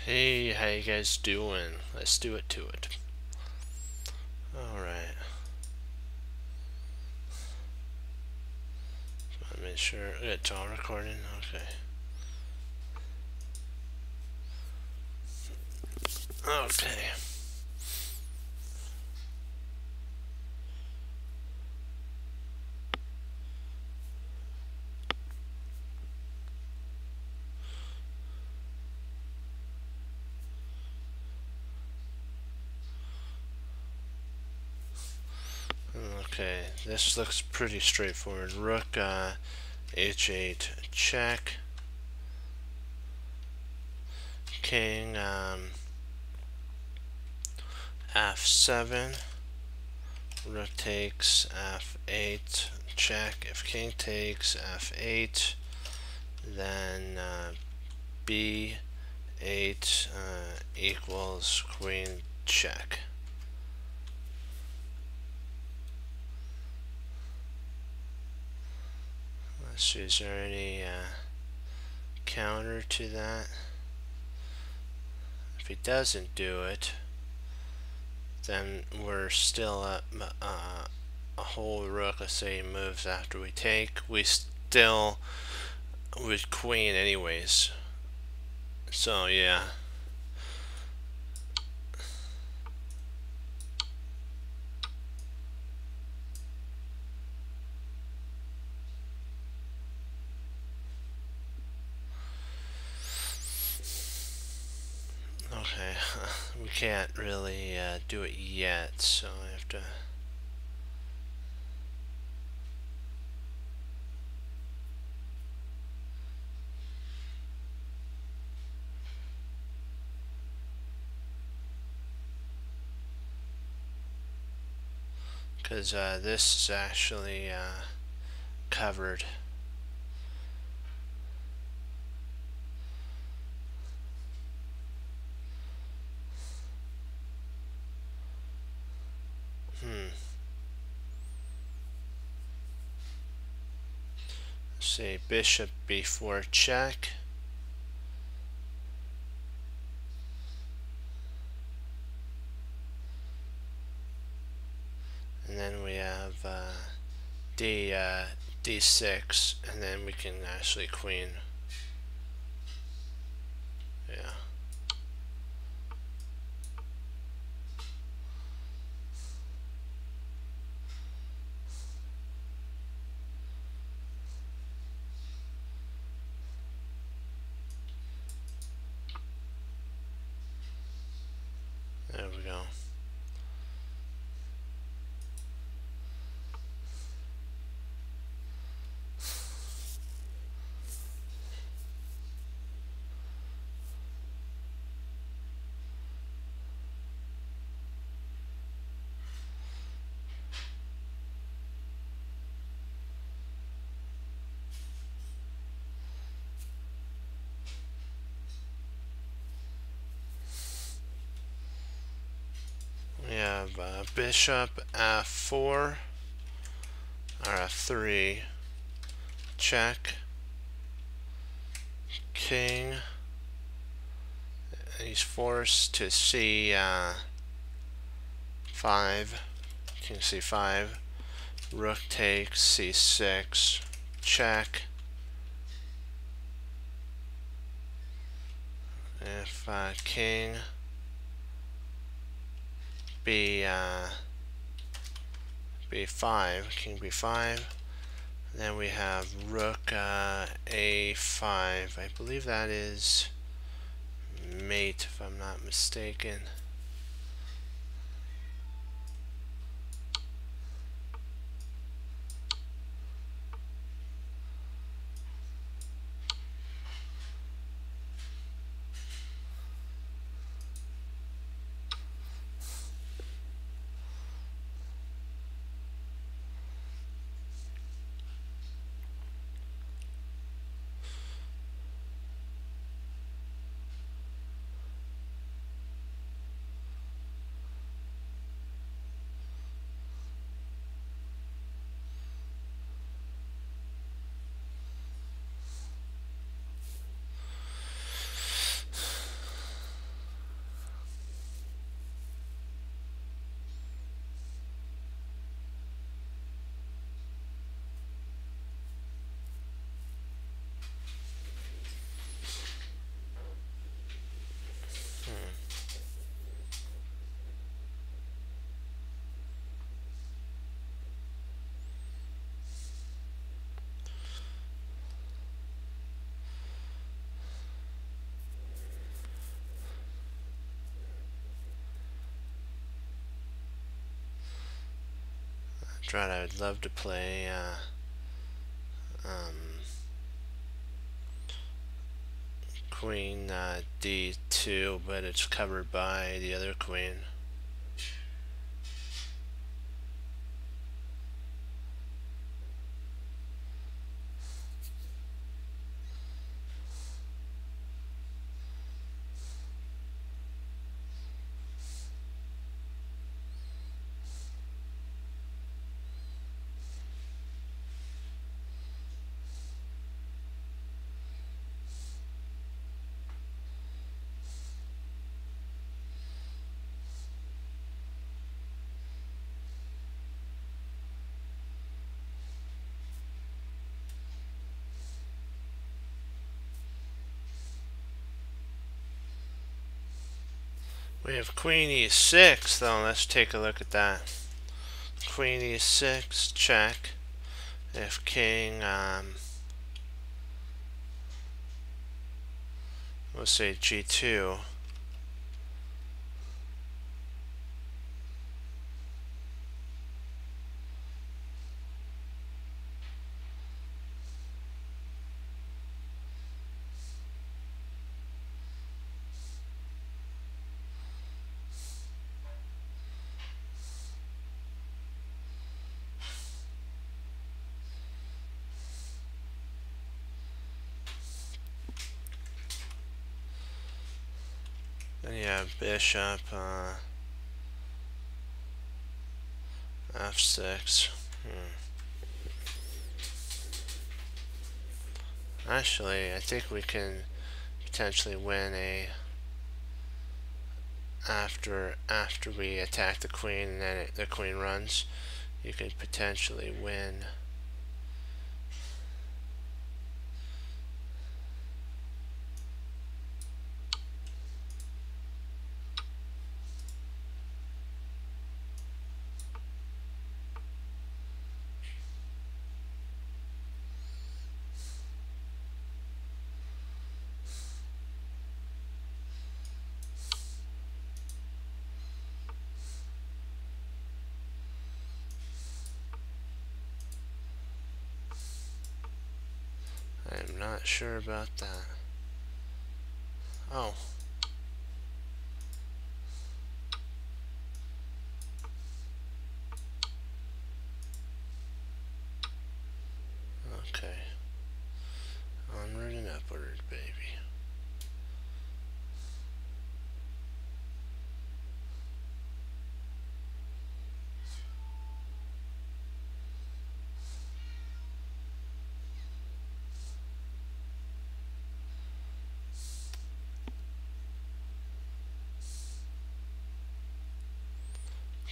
Hey, how you guys doing? Let's do it to it. Alright. Let me make sure it's all recording. Okay. Okay. Okay, this looks pretty straightforward. Rook h8 check. King f7. Rook takes f8 check. If king takes f8, then b8 equals queen check. Let's see, is there any counter to that? If he doesn't do it, then we're still at a whole rook. Let's say he moves after we take. We still with queen anyways. So yeah. Okay, we can't really do it yet, so I have to. Because this is actually covered. Say bishop b4 check. And then we have d6, and then we can actually queen. Yeah. There we go. We have bishop f4 or f3 check. King. He's forced to c5. King c5. Rook takes c6 check. If king b5, king b5, then we have rook a5. I believe that is mate, if I'm not mistaken. Drought, I would love to play queen d2, but it's covered by the other queen. We have queen e6 though. Let's take a look at that. Queen e6, check. If king, let's say g2. Then you have bishop f6. Actually, I think we can potentially win after we attack the queen and then the queen runs. You could potentially win. I'm not sure about that. Oh. Okay. Onward and upward, baby.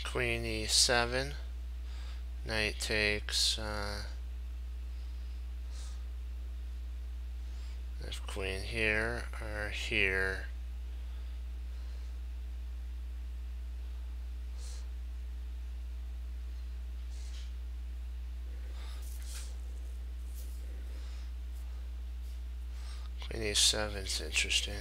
Queen e7. Knight takes. If queen here or here. Queen e7 is interesting.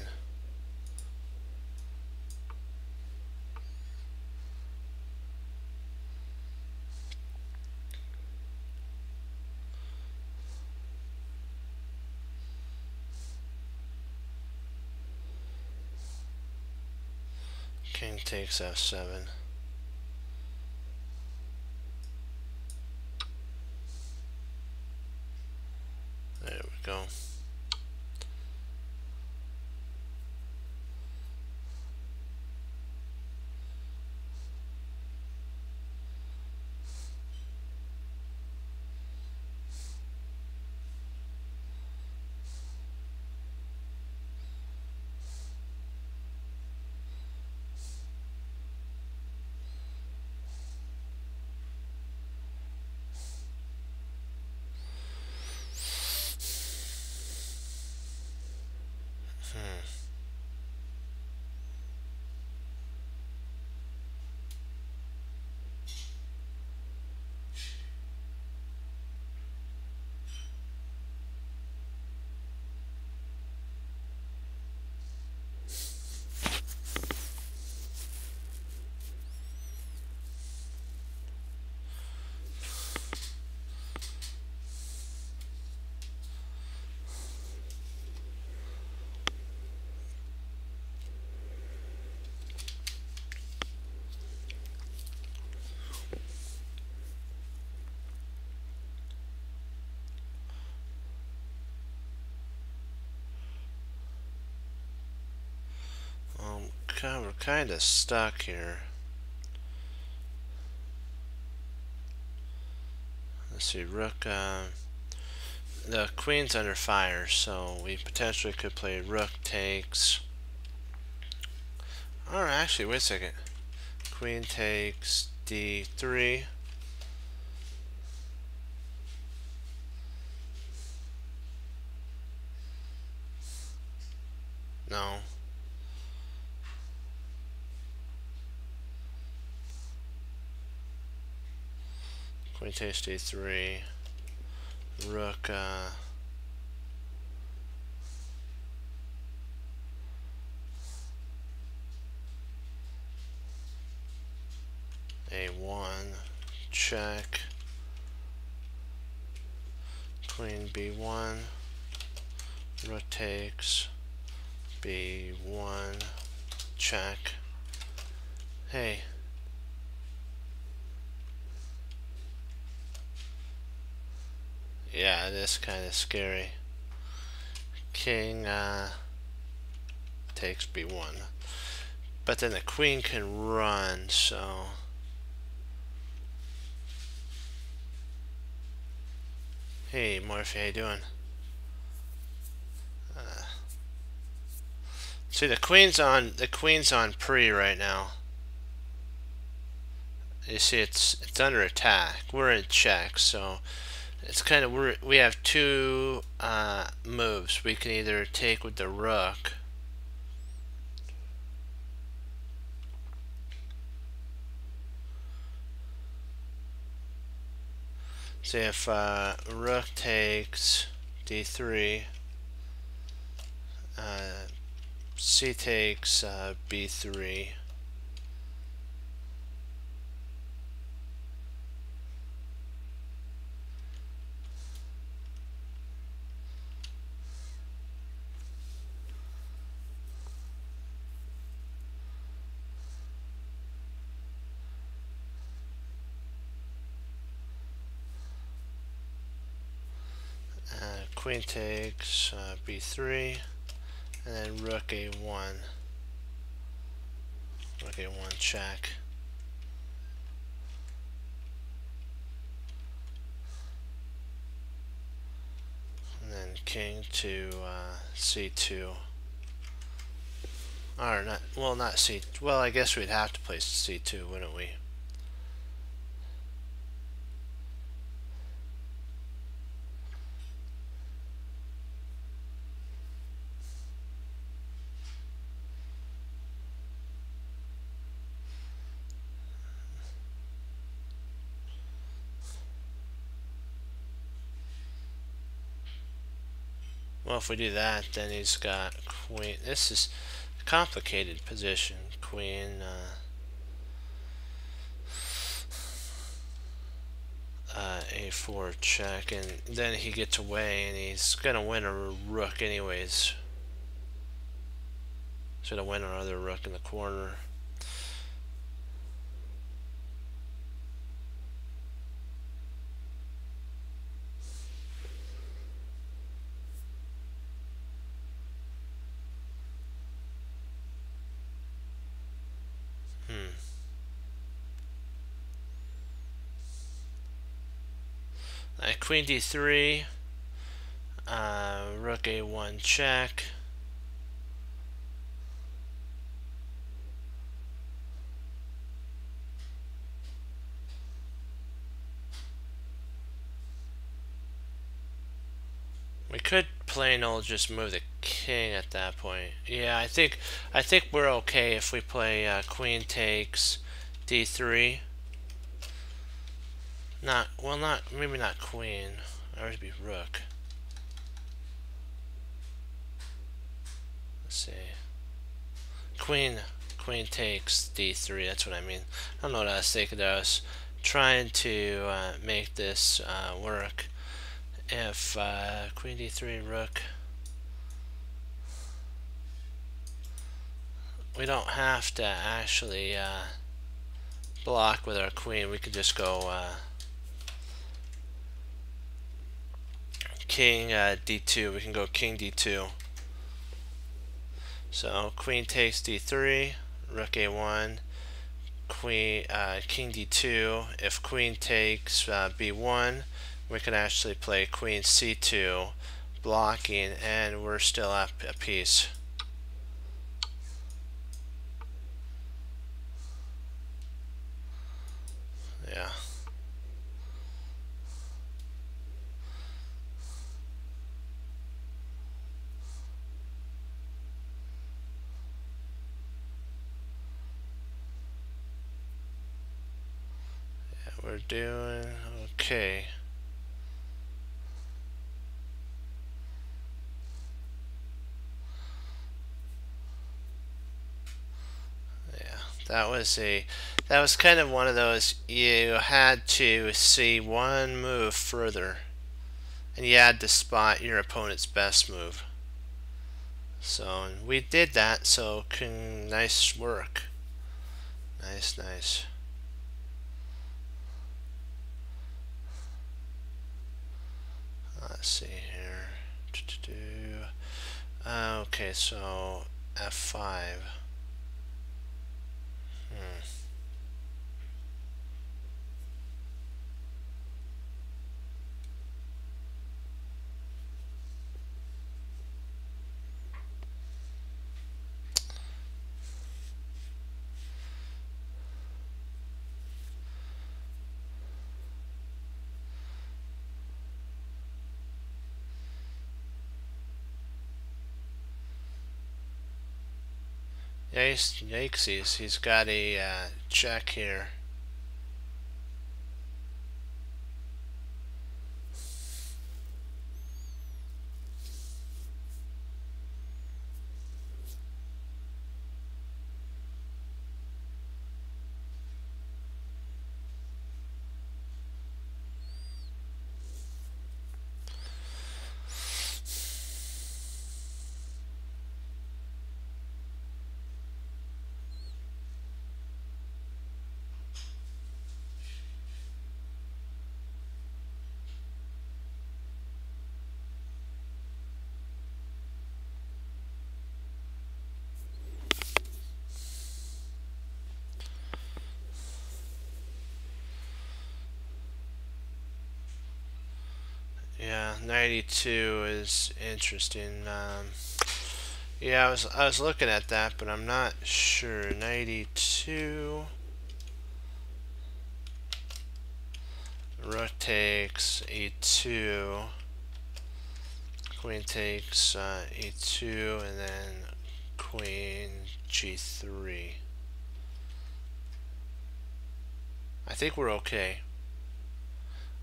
King takes f7. There we go. God, we're kind of stuck here. Let's see, rook. The queen's under fire, so we potentially could play rook takes. Or actually, wait a second. Queen takes d3. No. Queen takes d3. Rook, a1, check. Queen b1. Rook takes b1, check. Hey. Yeah, it is kind of scary. King takes b1. But then the queen can run, so... Hey, Morphe, how you doing? See, the queen's on pre right now. You see, it's under attack. We're in check, so it's kind of we have two moves. We can either take with the rook. See, if rook takes d3, c takes b3. Queen takes b3, and then rook a1. Rook a1 check. And then king to c2. Or not, well, not c. Well, I guess we'd have to play c2, wouldn't we? Well, if we do that, then he's got queen. This is a complicated position. Queen, a4 check, and then he gets away, and he's gonna win a rook anyways. He's gonna win our other rook in the corner. Queen d3, rook a1 check. We could plain old just move the king at that point. Yeah, I think we're okay if we play queen takes d3. Maybe not queen. Or it'd be rook. Let's see. Queen takes d3. That's what I mean. I don't know what I was thinking. I was trying to make this work. If queen d3, rook. We don't have to actually block with our queen. We could just go king d2. We can go king d2. So queen takes d3, rook a1, queen, king d2. If queen takes b1, we could actually play queen c2, blocking, and we're still up a piece. Yeah. We're doing okay. Yeah, that was kind of one of those, you had to see one move further, and you had to spot your opponent's best move. So we did that, so nice work. Nice, nice. Let's see here. Okay, so f5. Yikesies, he's got a check here. Yeah, 92 is interesting. Yeah, I was looking at that, but I'm not sure. 92. Rook takes e2. Queen takes e2, and then queen g3. I think we're okay.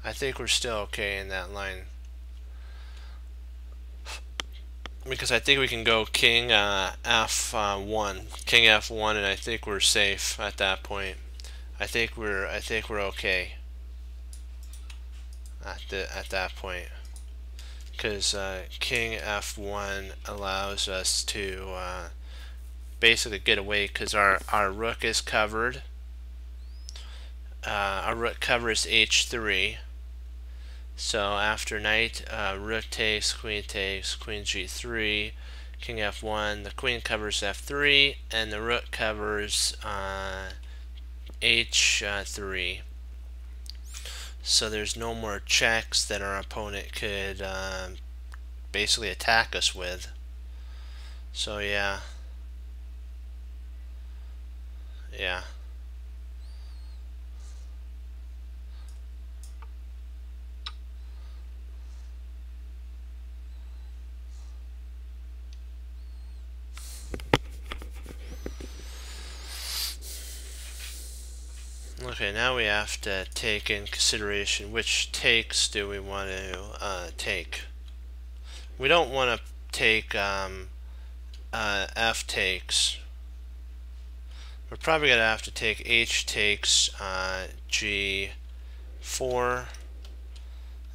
I think we're still okay in that line. Because I think we can go king f1, king f1, and I think we're safe at that point. I think we're okay at that point, because king f1 allows us to basically get away, because our rook is covered. Our rook covers h3. So after knight, rook takes, queen g3, king f1, the queen covers f3, and the rook covers h3. So there's no more checks that our opponent could basically attack us with. So yeah. Yeah. Okay, now we have to take in consideration which takes do we want to take. We don't want to take f takes. We're probably going to have to take h takes g4,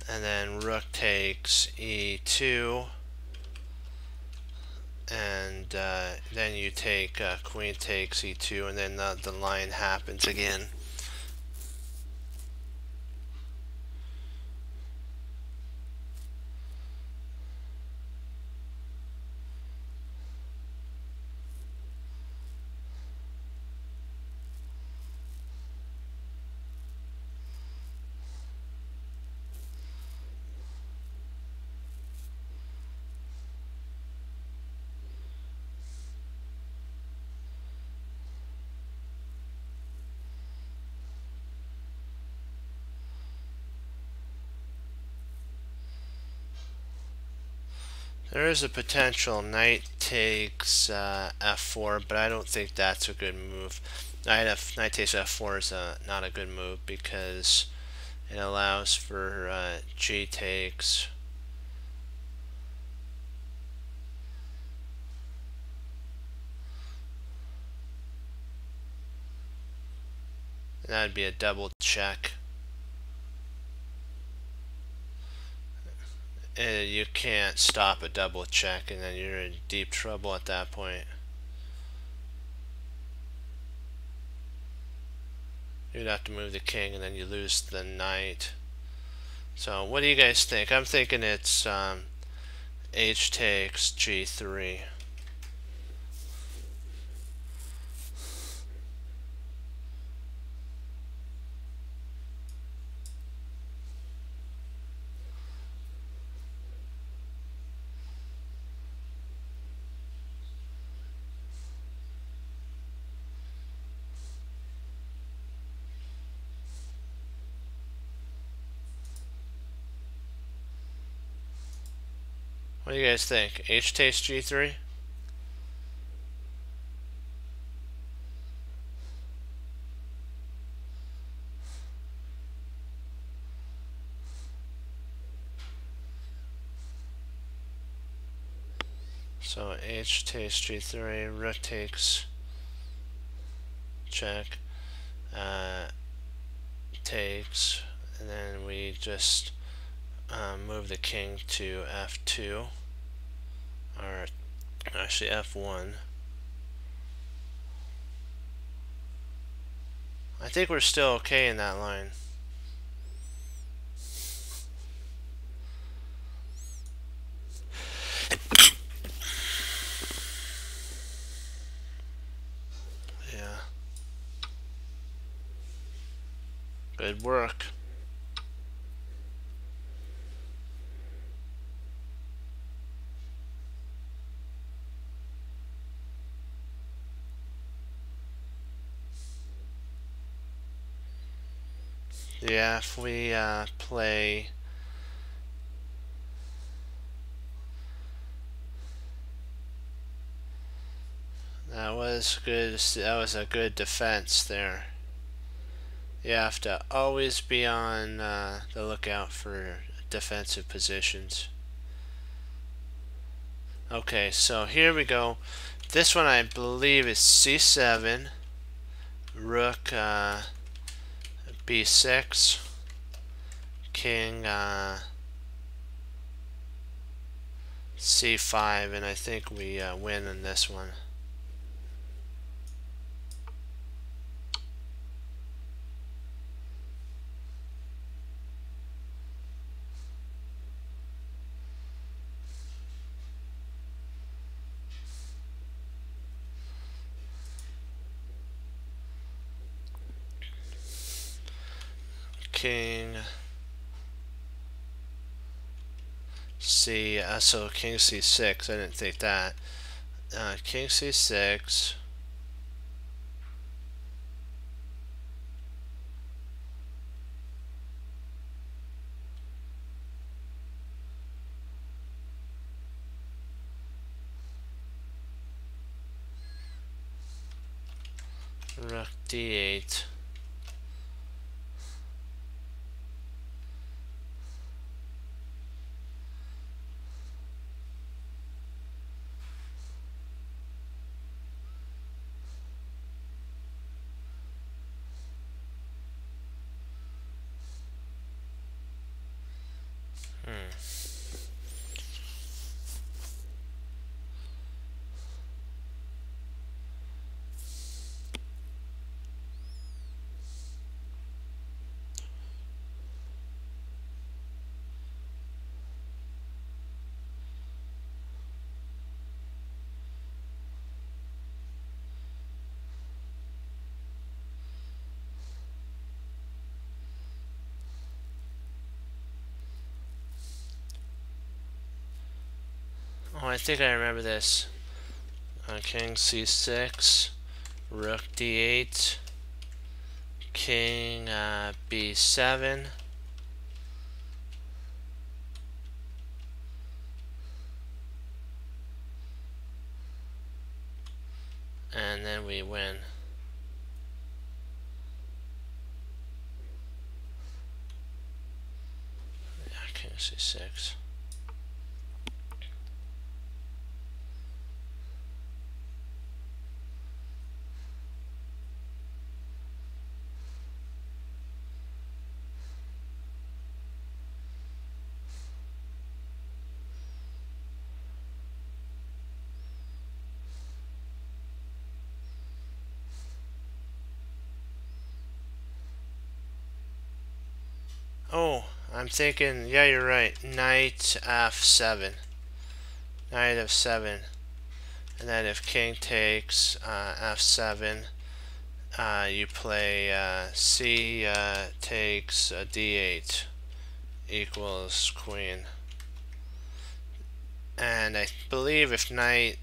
and then rook takes e2, and then you take queen takes e2, and then the line happens again. There is a potential knight takes f4, but I don't think that's a good move. Knight takes f4 is not a good move because it allows for g takes. That'd be a double check. And you can't stop a double check, and then you're in deep trouble at that point. You'd have to move the king, and then you lose the knight. So what do you guys think? I'm thinking it's h takes g3. What do you guys think? H takes g3? So h takes g3, rook takes check, takes, and then we just move the king to f2, or actually f1. I think we're still okay in that line. Yeah. Good work. Yeah, if we play that was good. That was a good defense there. You have to always be on the lookout for defensive positions. Okay, so here we go. This one I believe is c7, rook b6, king c5, and I think we win in this one. King C, so king c6, I didn't think that. King c6, rook d8, oh, I think I remember this. King c6, rook d8, king b7, and then we win. Yeah, king c6. Oh, I'm thinking, yeah, you're right. Knight f7. Knight f7. And then if king takes f7, you play c takes d8 equals queen. And I believe if knight...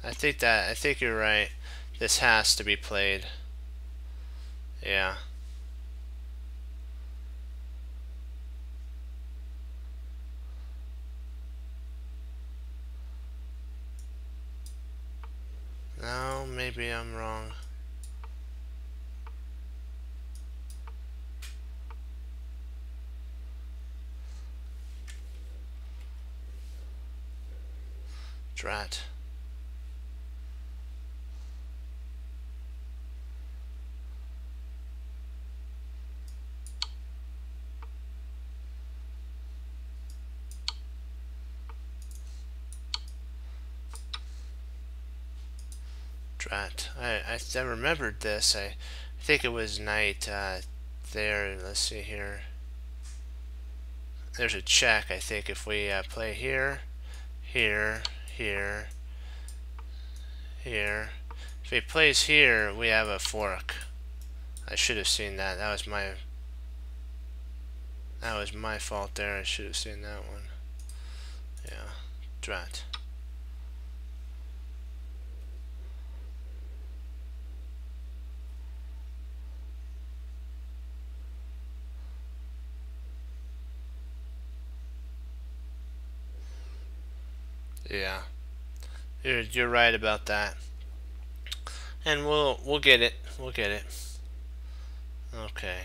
I think you're right. This has to be played. Yeah. No, maybe I'm wrong. Drat. Drat. I remembered this. I think it was knight there. Let's see here. There's a check, I think, if we play here, here, here, here. If he plays here, we have a fork. I should have seen that. That was my fault there. I should have seen that one. Yeah. Drat. Yeah. You're right about that. And we'll get it. We'll get it. Okay.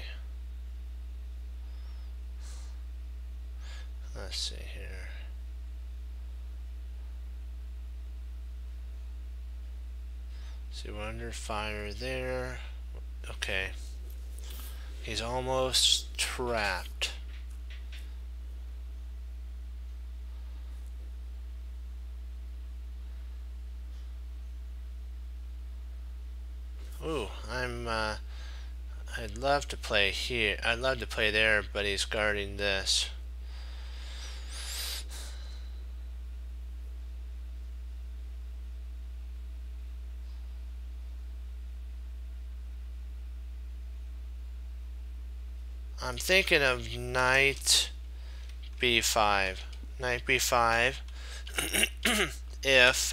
Let's see here. See, we're under fire there. Okay. He's almost trapped. Ooh, I'd love to play here. I'd love to play there, but he's guarding this. I'm thinking of knight b5. Knight b5. If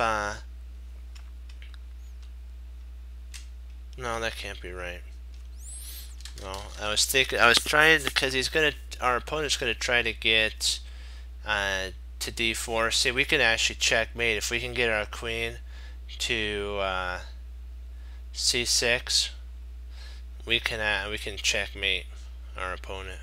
no, that can't be right. No, I was trying, because our opponent's gonna try to get to d4. See, we can actually checkmate if we can get our queen to c6. We can checkmate our opponent.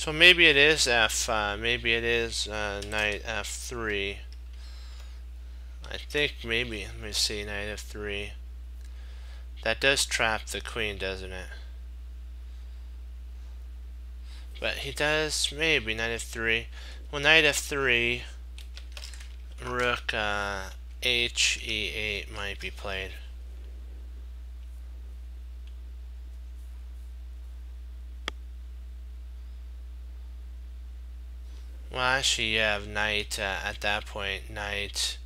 So maybe it is maybe it is knight f3. I think maybe, let me see, knight f3. That does trap the queen, doesn't it? But he does, maybe, knight f3. Well, knight f3, rook h e8 might be played. Well, actually, you have knight, at that point, knight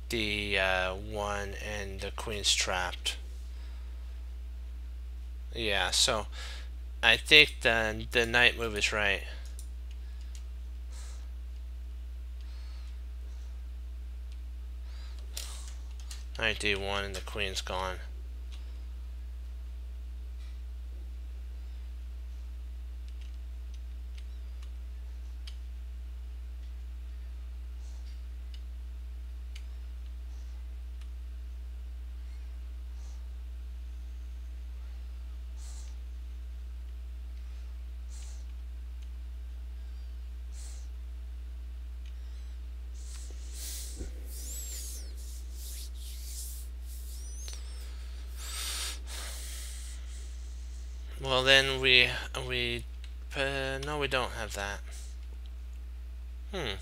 d1 and the queen's trapped. Yeah, so I think the knight move is right. Knight d1 and the queen's gone. Well, then no, we don't have that. Hmm.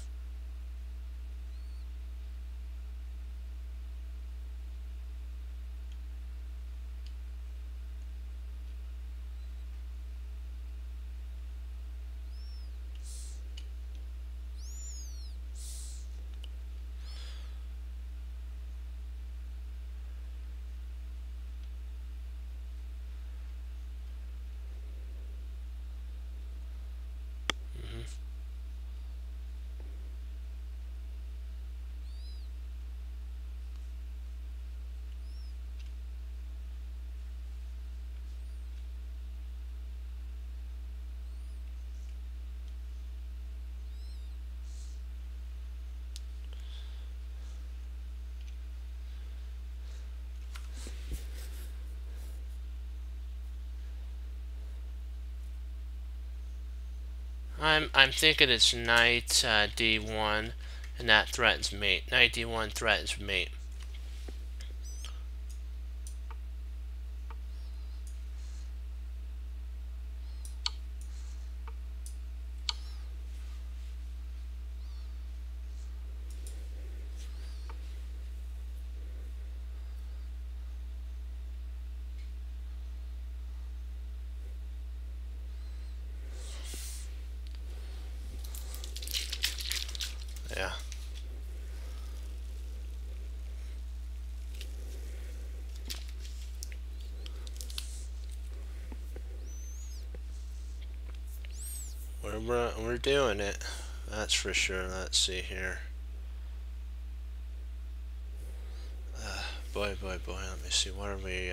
Mm-hmm. I'm thinking it's knight d1, and that threatens mate. Knight d1 threatens mate. Yeah. We're doing it. That's for sure. Let's see here. Boy. Let me see. What are we?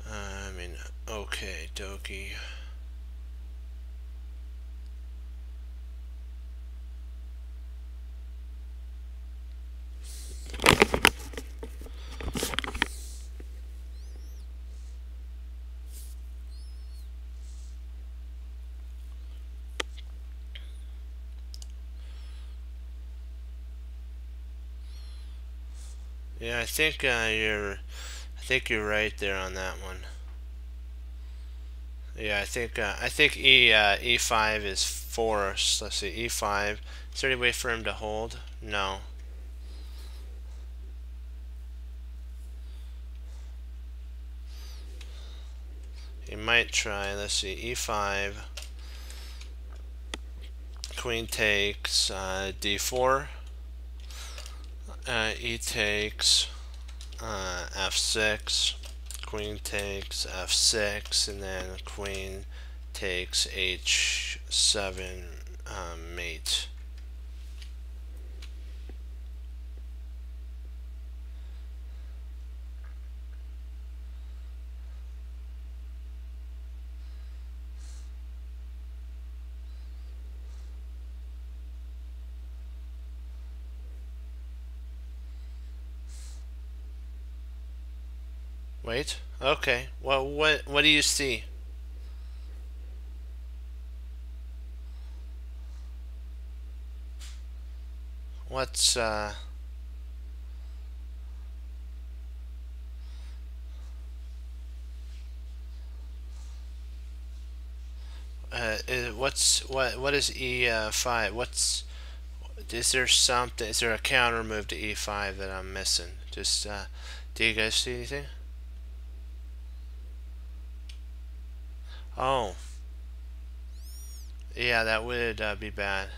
I mean, okay, dokie. Yeah, I think you're right there on that one. Yeah, I think e5 is forced. Let's see, e5. Is there any way for him to hold? No. He might try. Let's see, e5. Queen takes d4. E takes f6. Queen takes f6, and then queen takes h7 mate. Wait. Okay. Well, what do you see? what's what is E5? Is there something? Is there a counter move to E5 that I'm missing? Just do you guys see anything? Oh, yeah, that would be bad.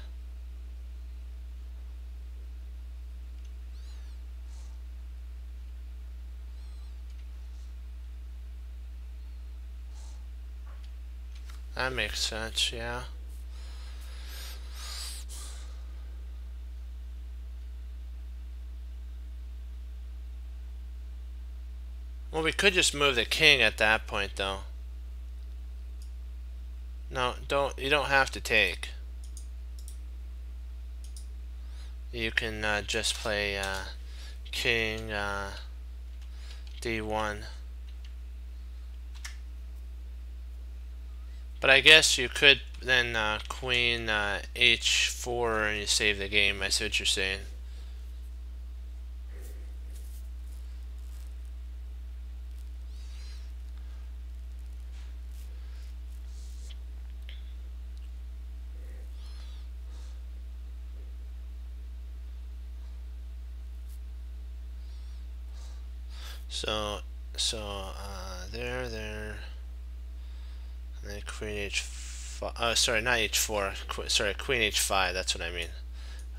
That makes sense, yeah. Well, we could just move the king at that point, though. No, you don't have to take. You can just play king D1. But I guess you could then queen H4 and you save the game. I see what you're saying. So there, and then queen H5. Oh, sorry, not H4. Sorry, queen H5. That's what I mean.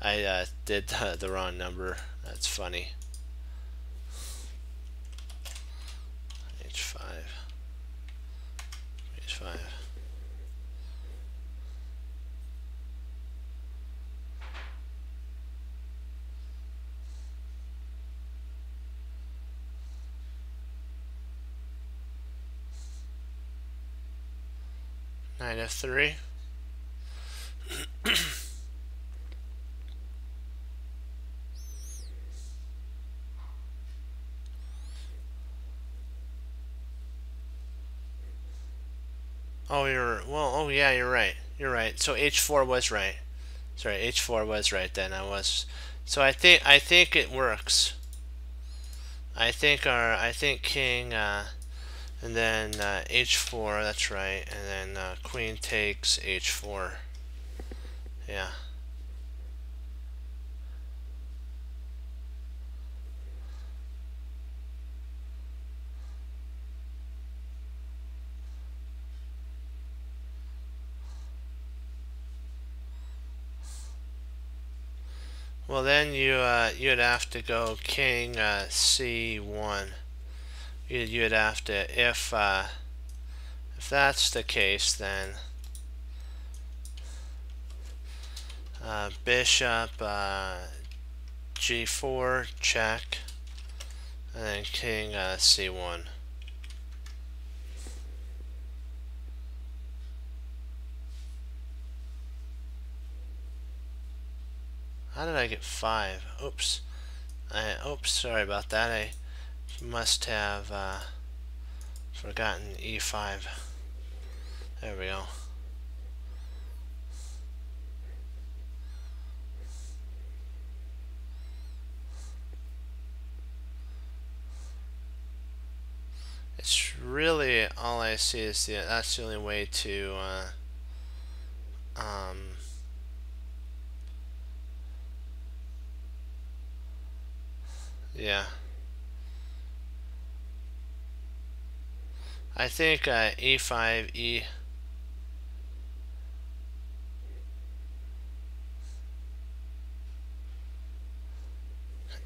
I did the wrong number. That's funny. H5. H5. Knight F3. Oh yeah, you're right. You're right. So H4 was right. Sorry, H4 was right then. So I think it works. I think king and then H4, that's right. And then queen takes H4. Yeah. Well, then you'd have to go king C1. You'd have to if that's the case, then bishop G4 check, and then king C1. How did I get 5? Oops. Oops, sorry about that. I must have forgotten E5. There we go. It's really all I see is that's the only way to yeah. I think E5,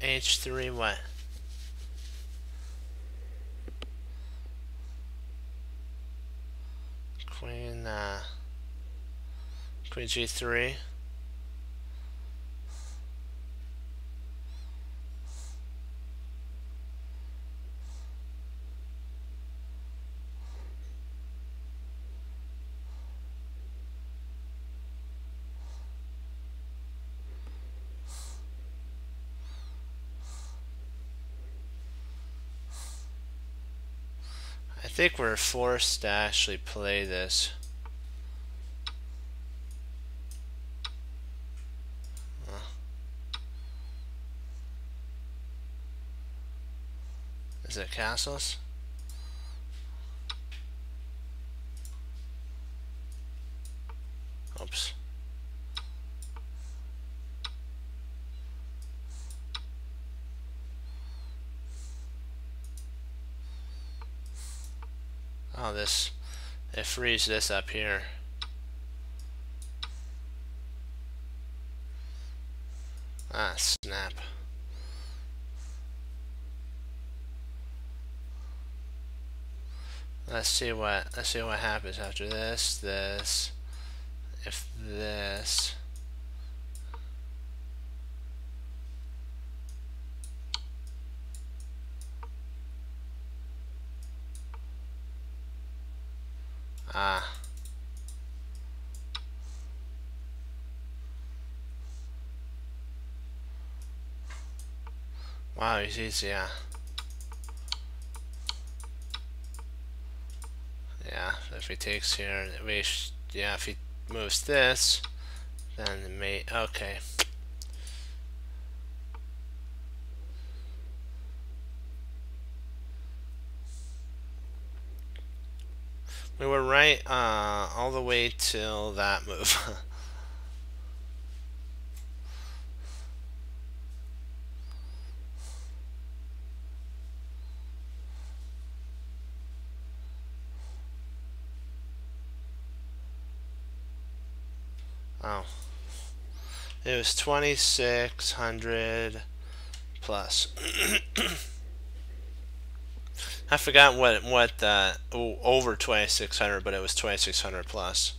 H3, what? Queen G3. I think we're forced to actually play this. Is it castles? Oops. Oh, it frees this up here. Ah, snap. Let's see what happens after this. If this. Ah. Wow, he's easy, yeah. Yeah, if he takes here, yeah, if he moves this, then the mate. Okay. We were right all the way till that move. Oh. It was 2600 plus. I forgot what over 2600, but it was 2600 plus.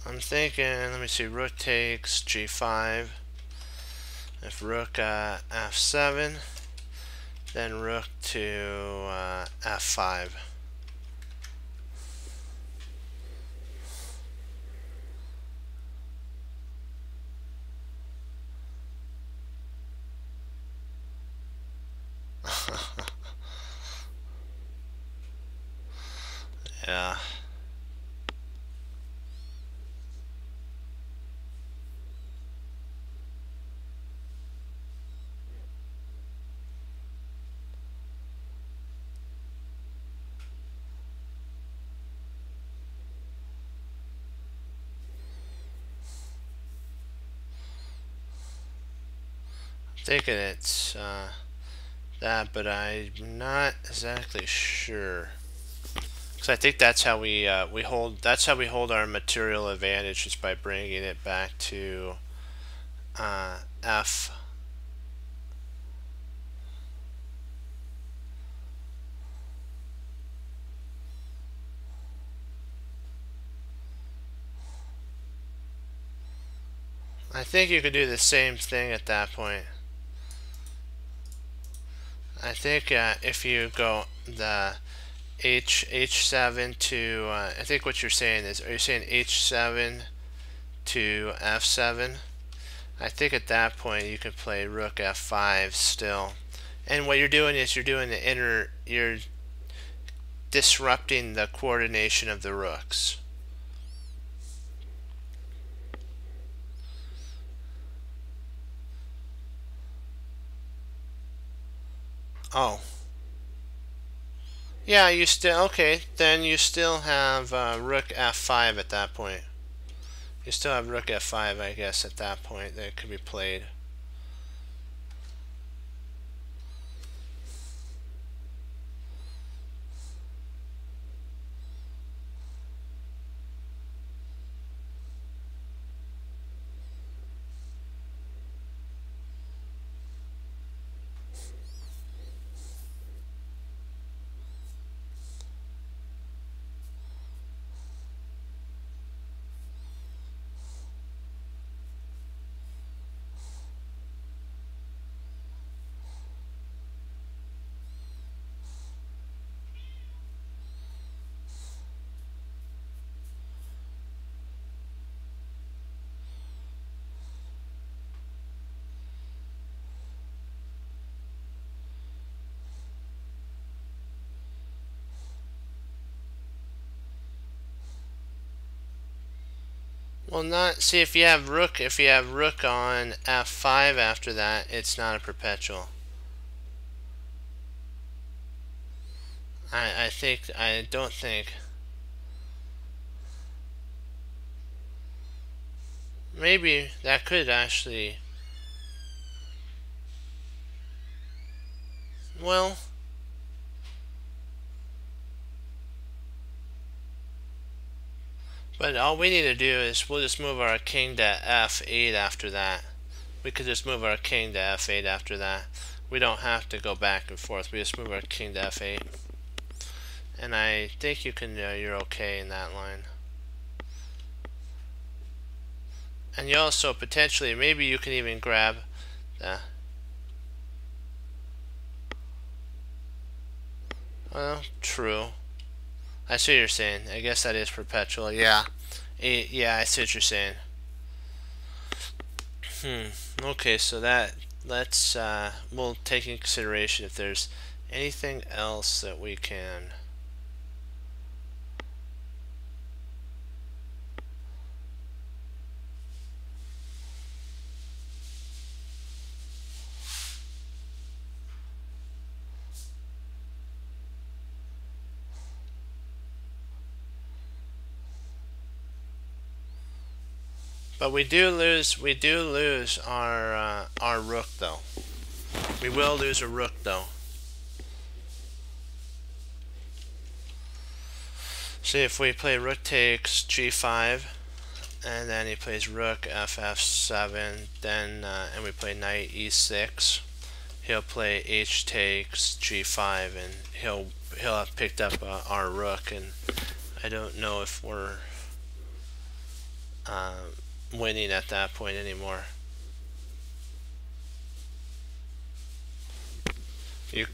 I'm thinking, let me see, rook takes g5. If rook f7, then rook to f5. Yeah. Thinking it's that, but I'm not exactly sure. Because I think that's how we hold. That's how we hold our material advantage, is by bringing it back to f. I think you could do the same thing at that point. I think if you go the h7 to I think what you're saying is, are you saying h7 to f7? I think at that point you can play rook f5 still. And what you're doing is you're disrupting the coordination of the rooks. Oh. Yeah, you still, okay, then you still have rook f5 at that point. You still have rook f5, I guess, at that point that could be played. Well, not see if you have rook. If you have rook on f5 after that, it's not a perpetual. I don't think. Maybe that could actually. Well, but all we need to do is we'll just move our king to f8 after that. We could just move our king to f8 after that. We don't have to go back and forth. We just move our king to f8. And I think you can. You're okay in that line. And you also potentially, maybe you can even grab the. Well, true. I see what you're saying. I guess that is perpetual. Yeah. Yeah, I see what you're saying. Okay, so that we'll take in consideration if there's anything else that we can. But we do lose our rook though. We will lose a rook though. See if we play rook takes g5, and then he plays rook ff7, then and we play knight e6. He'll play h takes g5, and he'll have picked up our rook, and I don't know if we're winning at that point anymore. You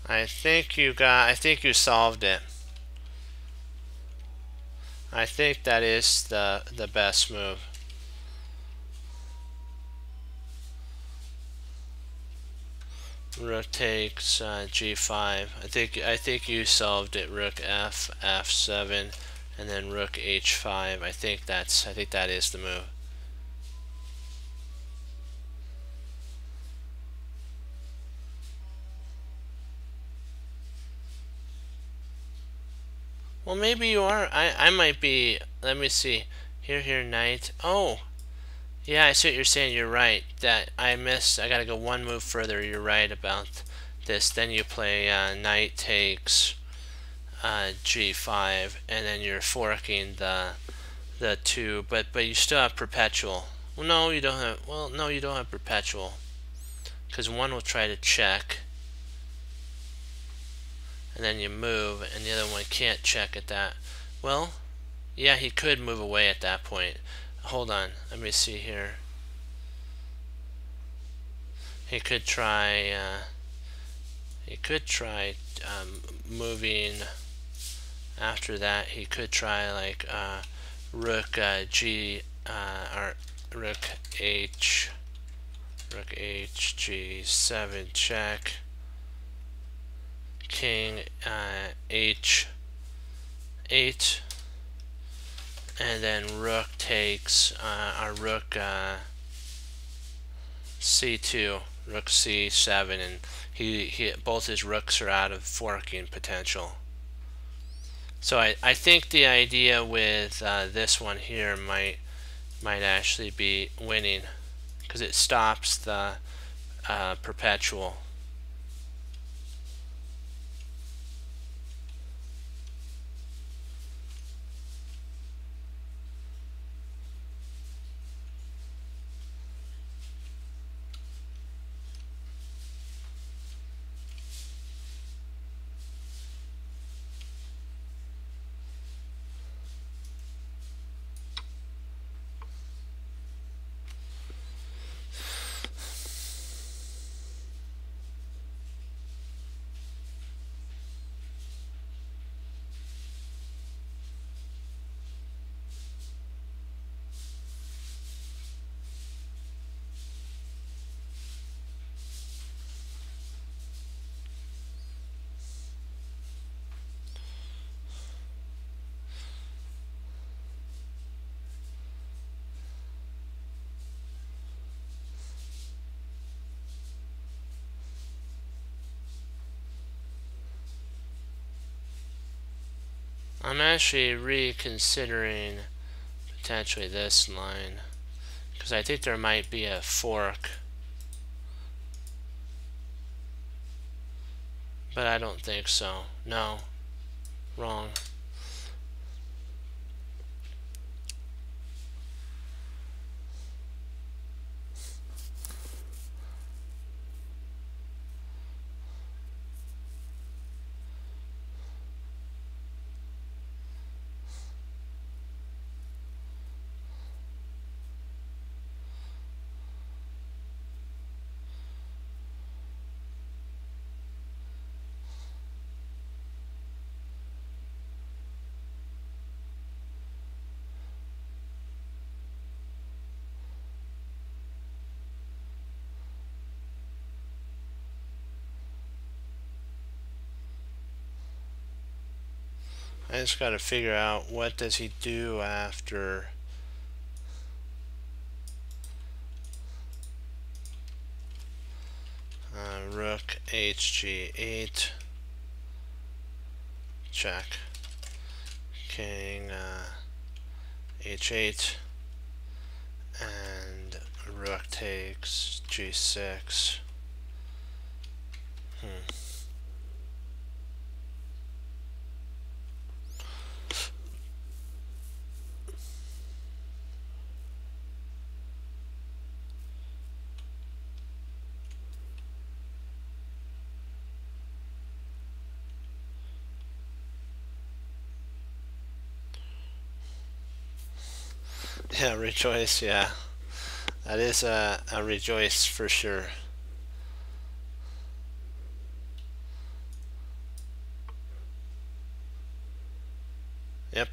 I think you solved it. I think that is the best move. Rook takes g5. I think you solved it. Rook f7, and then rook h5. I think that is the move. Well, maybe you are. I might be. Let me see. Here, knight. Oh, yeah, I see what you're saying. You're right. That I missed. I gotta go one move further. You're right about this. Then you play knight takes g5, and then you're forking the two. But you still have perpetual. Well, no, you don't have. Well, no, you don't have perpetual, because one will try to check, and then you move, and the other one can't check at that. Well, yeah, he could move away at that point. Hold on, let me see here. He could try. Moving. After that, he could try like rook g or rook h g7 check. King h8, and then rook takes our rook c2, rook c7, and he both his rooks are out of forking potential. So I think the idea with this one here might actually be winning, because it stops the perpetual. I'm actually reconsidering potentially this line, because I think there might be a fork, but I don't think so. No, wrong. I just got to figure out what does he do after rook hg8, check, king h8, and rook takes g6. Yeah, rejoice, yeah. That is a rejoice for sure. Yep.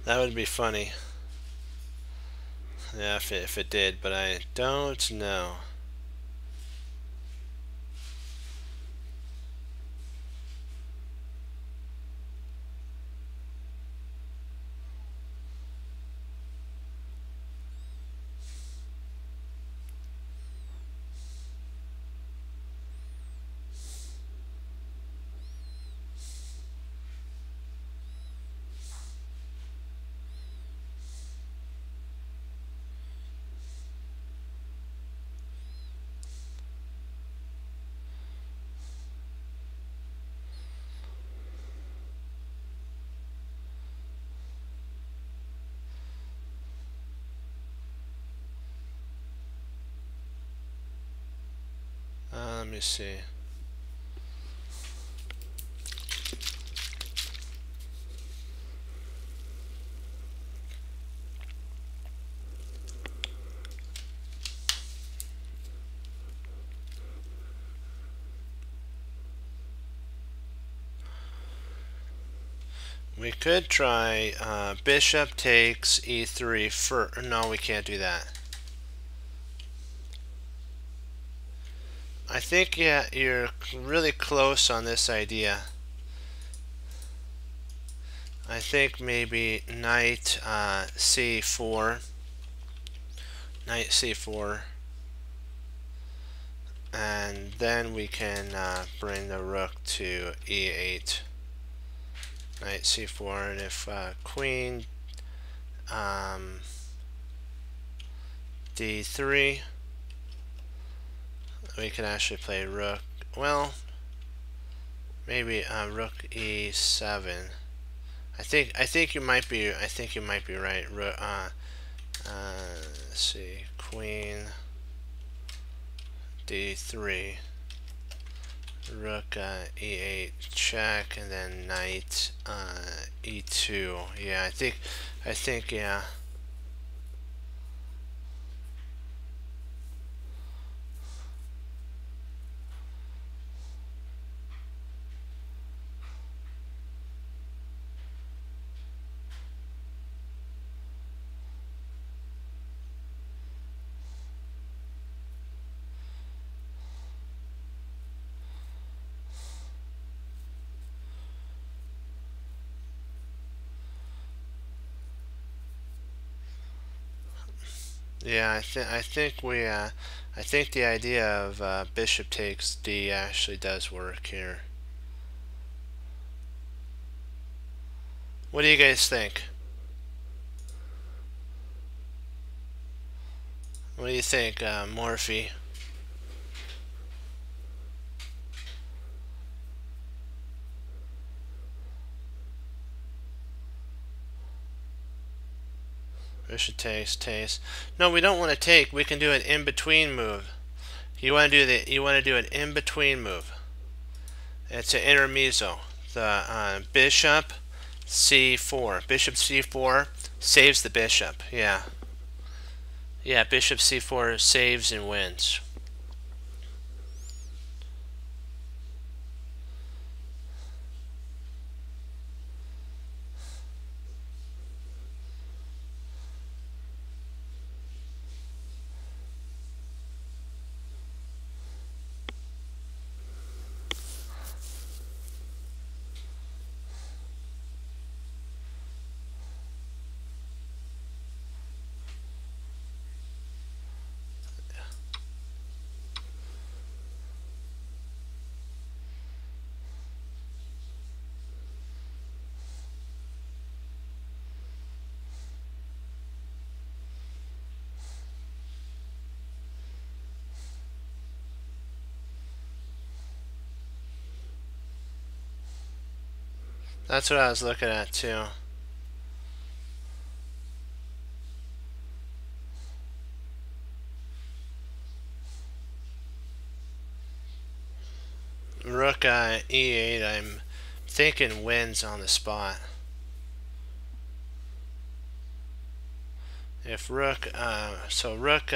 That would be funny. Yeah, if it did, but I don't know. Let me see. We could try bishop takes e3 first. No, we can't do that. I think, yeah, you're really close on this idea. I think maybe knight c4. Knight c4. And then we can bring the rook to e8. Knight c4, and if queen d3, we can actually play rook. Well, maybe rook e7. I think you might be right. Let's see, queen d3, rook e8 check, and then knight e2. Yeah, I think yeah. Yeah, I think the idea of bishop takes d actually does work here. What do you guys think? What do you think, Morphe? Bishop takes. No, we don't want to take. We can do an in-between move. You want to do an in-between move. It's an intermezzo. The bishop c4. Bishop c4 saves the bishop. Yeah. Yeah, bishop c4 saves and wins. That's what I was looking at too. Rook e8, I'm thinking wins on the spot. If rook, so rook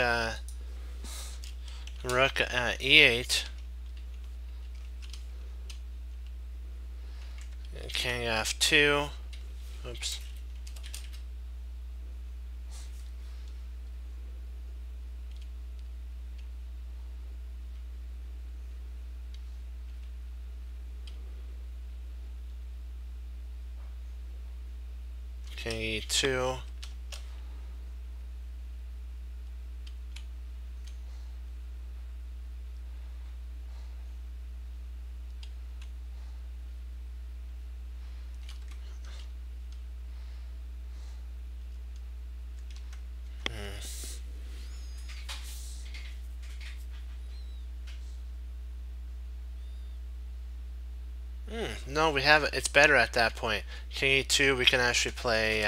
e8, and king f2. Oops. King e2. No, we have it. It's better at that point. King e2, we can actually play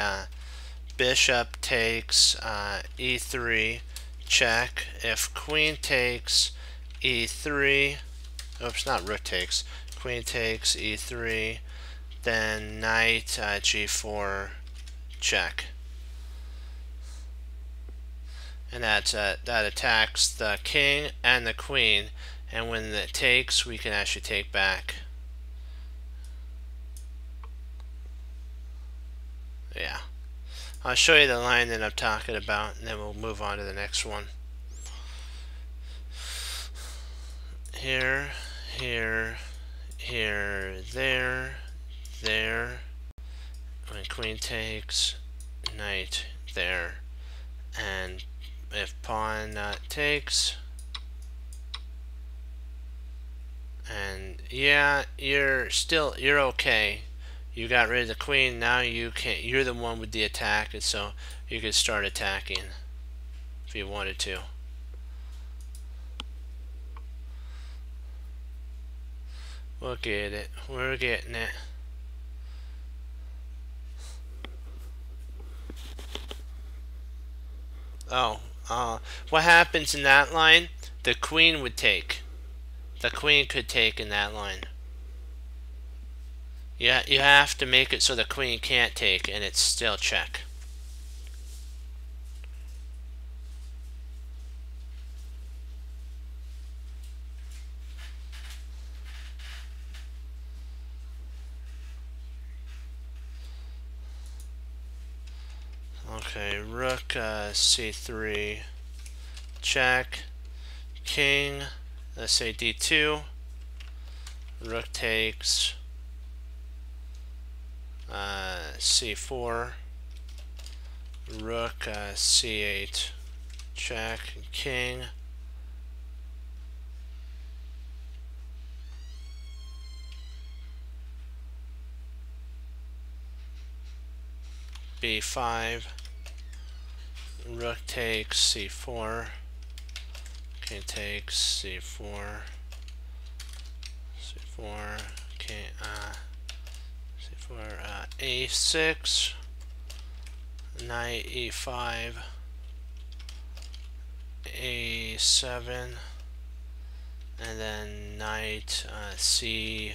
bishop takes e3, check. If queen takes e3, oops, not rook takes, queen takes e3, then knight g4, check. And that attacks the king and the queen, and when it takes, we can actually take back. Yeah. I'll show you the line that I'm talking about, and then we'll move on to the next one. Here, here, here, there, there. When queen takes, knight there. And if pawn takes, and yeah, you're okay. You got rid of the queen. Now you're the one with the attack, and so you can start attacking if you wanted to. We'll get it. We're getting it. Oh, what happens in that line? The queen would take. The queen could take in that line. Yeah, you have to make it so the queen can't take, and it's still check. Okay, rook c3, check. King, let's say d2. Rook takes c4. Rook c8, check, king. B5, rook takes C4, king takes C4, C4, king, C4, A6, knight E5, A7, and then knight C7,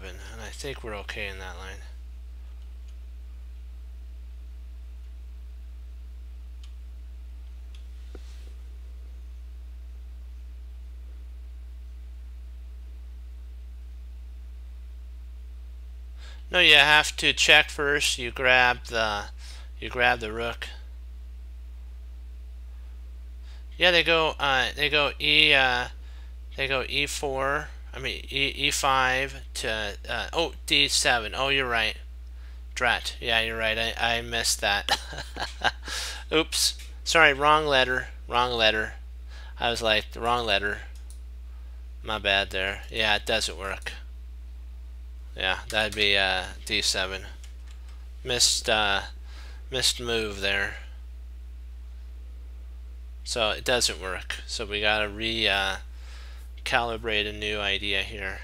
and I think we're okay in that line. No, you have to check first. You grab the rook. Yeah, they go E4. I mean E5 to oh, D7. Oh, you're right. Drat. Yeah, you're right. I missed that. Oops. Sorry, wrong letter. Wrong letter. I was like, the wrong letter. My bad there. Yeah, it doesn't work. Yeah, that'd be D7. Missed move there. So it doesn't work. So we gotta calibrate a new idea here.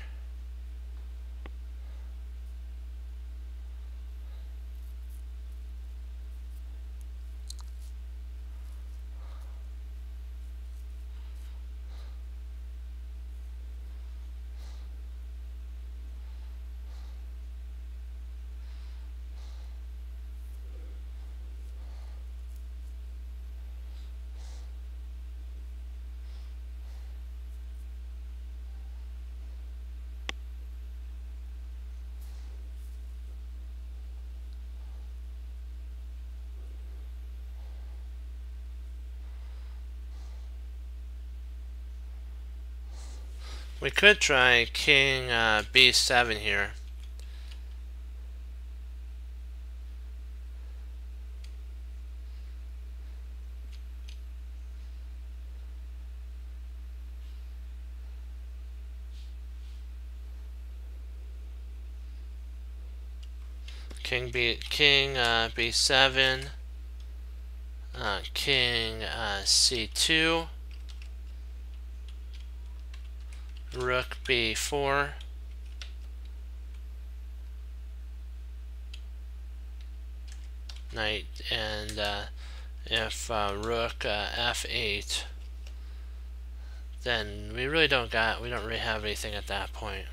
We could try king B7 here. King B7, king C2, rook B4, knight, and if rook F8, then we don't really have anything at that point.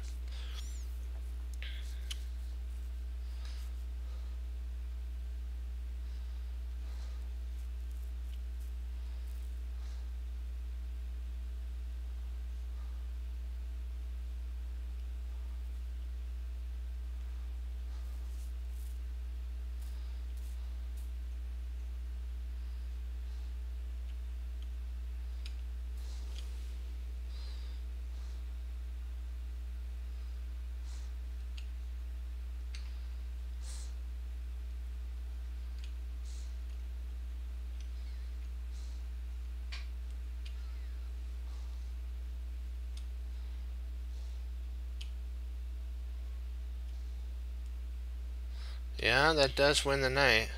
Yeah, that does win the knight.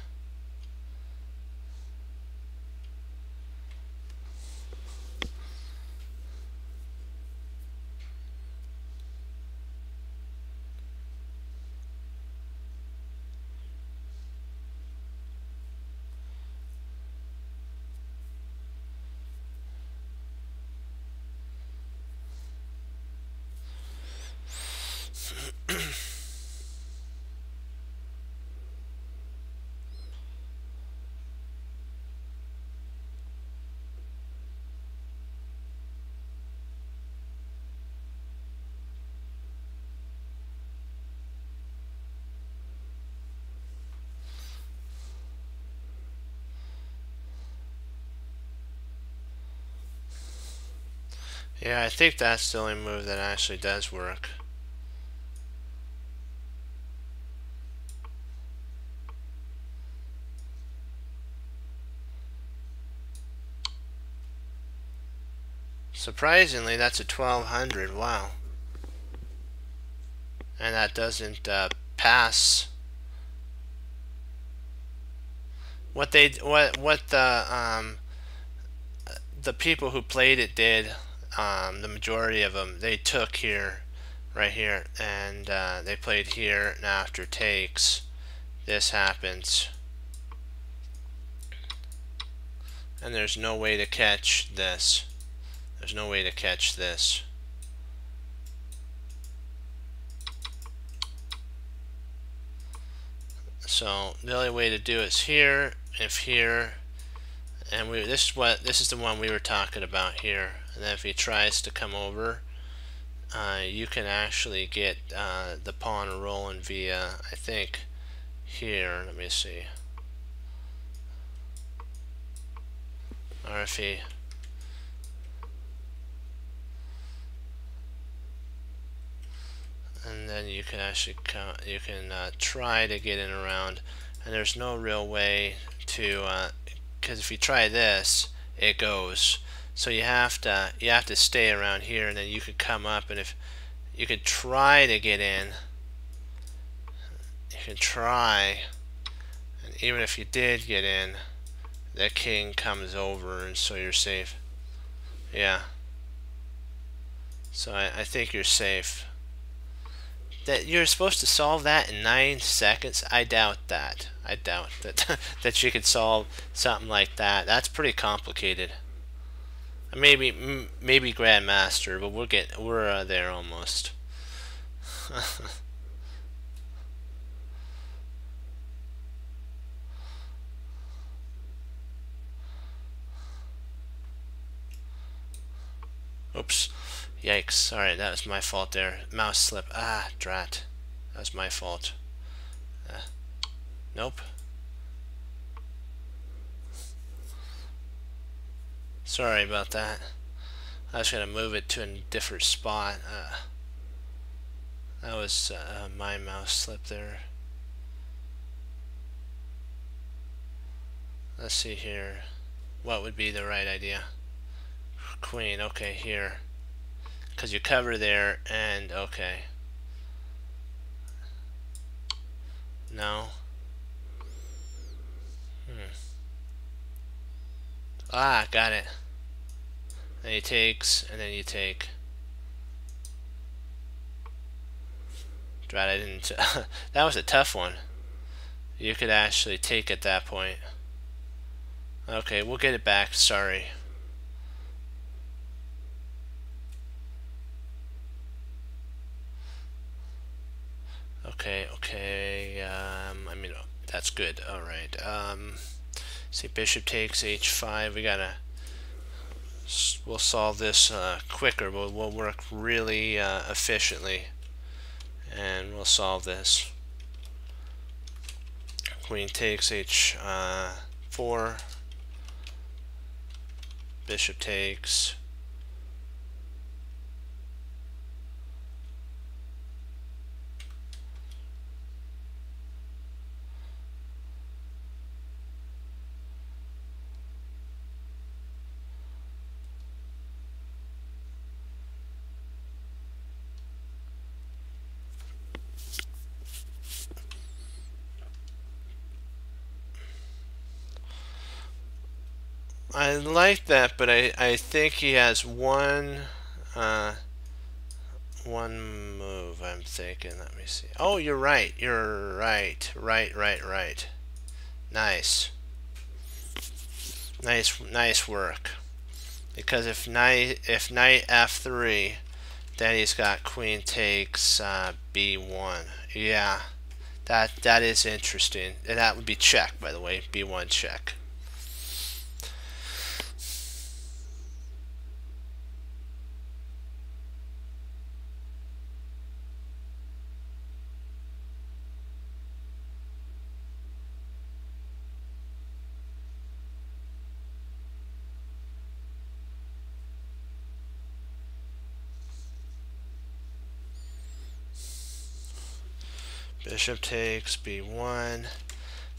Yeah, I think that's the only move that actually does work. Surprisingly, that's a 1200. Wow. And that doesn't pass. What the people who played it did, the majority of them, they took here, right here, and they played here, and after takes, this happens. And there's no way to catch this. There's no way to catch this. So the only way to do it is here, if here, and this is the one we were talking about here. And then if he tries to come over, you can actually get the pawn rolling via, I think, here. Let me see. Or if he and then you can actually try to get in around, and there's no real way to because if you try this, it goes. So you have to stay around here, and then you could come up, and if you could try to get in, you can try, and even if you did get in, the king comes over, and so you're safe. Yeah. So I think you're safe. That you're supposed to solve that in 9 seconds? I doubt that. I doubt that that you could solve something like that. That's pretty complicated. Maybe Grandmaster, but we're there almost. Oops. Yikes. Alright, that was my fault there. Mouse slip. Ah, drat. That was my fault. Nope. Sorry about that. I was going to move it to a different spot. That was my mouse slip there. Let's see here. What would be the right idea? Queen. Okay, here. Because you cover there, and okay. No. Ah, got it. Then he takes, and then you take. Drat, I didn't. That was a tough one. You could actually take at that point. Okay, we'll get it back. Sorry. Okay. I mean, that's good. All right. See, bishop takes h5. We'll solve this quicker. We'll work really efficiently, and we'll solve this. Queen takes h4. Bishop takes. I like that, but I think he has one move, I'm thinking. Let me see. Oh, you're right. You're right. Right. Nice. Nice work. Because if knight f3, then he's got queen takes b1. Yeah. That is interesting. And that would be check, by the way. b1 check. Bishop takes b1,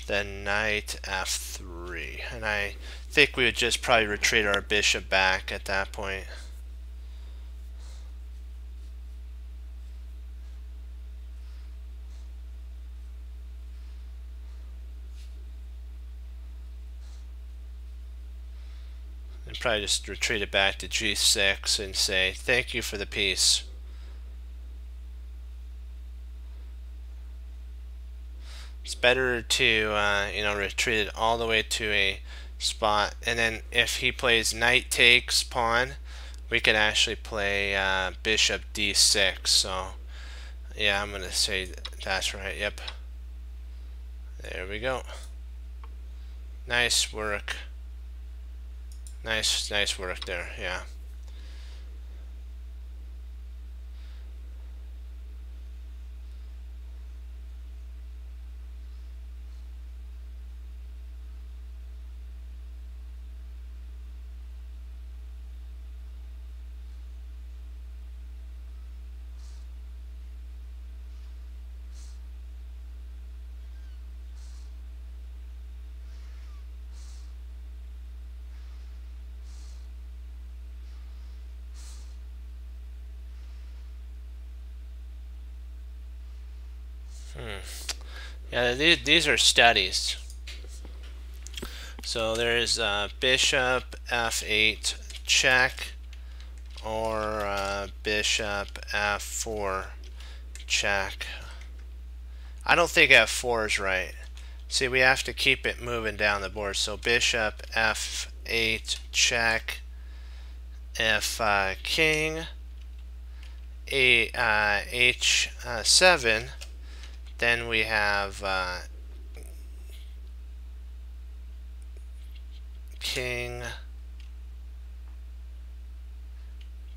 then knight f3, and I think we would just probably retreat our bishop back at that point. And probably just retreat it back to g6 and say thank you for the piece. It's better to retreat it all the way to a spot, and then if he plays knight takes pawn, we can actually play bishop d6. So yeah, I'm gonna say that's right. Yep, there we go. Nice work. Nice work there. Yeah. Yeah, these are studies. So there's bishop f8 check, or bishop f4 check. I don't think f4 is right. See, we have to keep it moving down the board. So bishop f8 check. If king h7, then we have king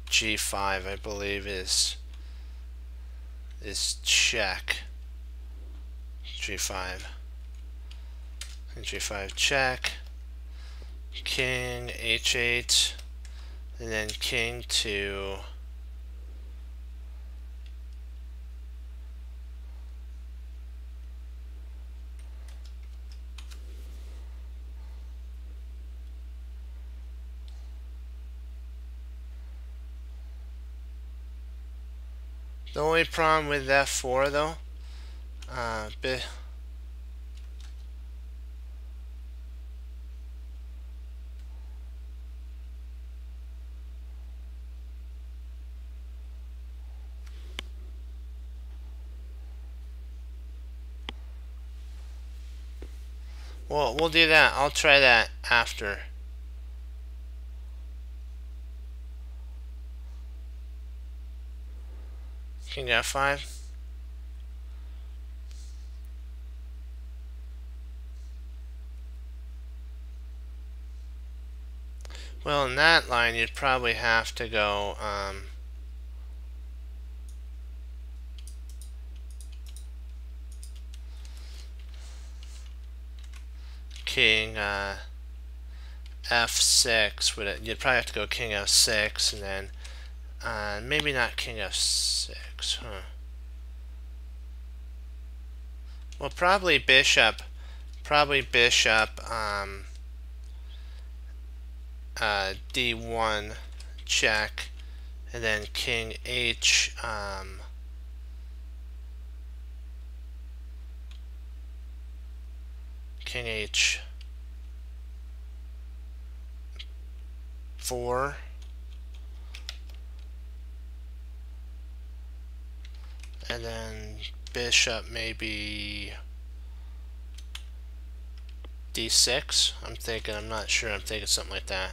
g5, I believe is check. g5 and g5 check, king h8, and then king to the only problem with f4 though, well, we'll do that. I'll try that after. King f5. Well, in that line, you'd probably have to go king f6. You'd probably have to go king f6, and then maybe not king f6. Huh. Well, probably bishop d1 check, and then king h king h4, and then bishop maybe d6. I'm not sure, I'm thinking something like that.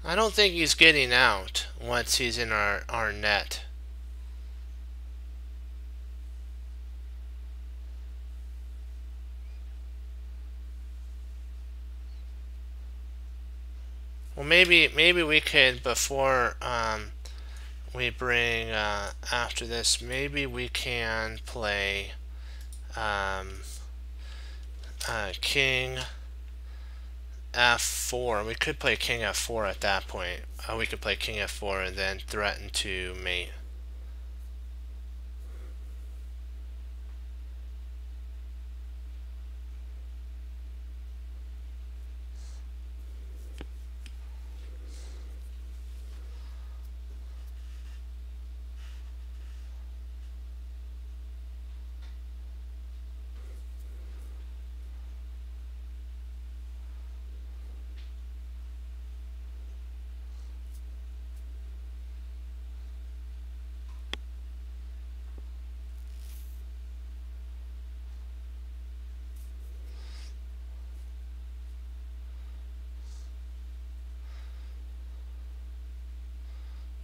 I don't think he's getting out once he's in our net. Well, maybe we could, before we bring after this, maybe we can play king f4. We could play king f4 at that point. We could play king f4 and then threaten to mate.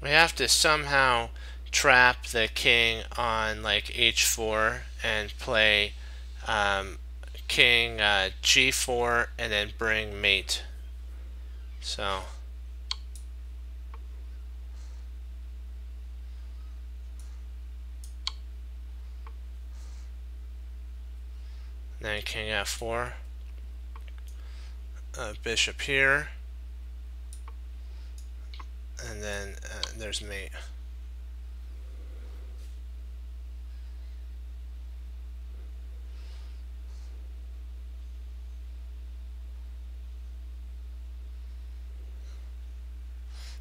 We have to somehow trap the king on like h4 and play king g4 and then bring mate. So then king f4, bishop here, and then there's mate.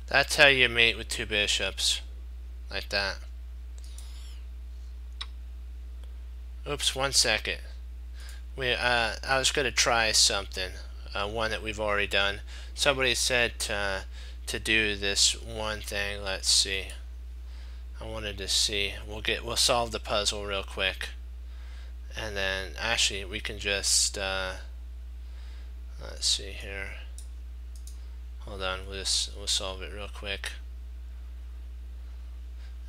That's how you mate with two bishops, like that. Oops, 1 second. I was going to try something, one that we've already done. Somebody said to do this one thing. Let's see. I wanted to see. We'll solve the puzzle real quick, and then actually we can just let's see here. Hold on, we'll solve it real quick.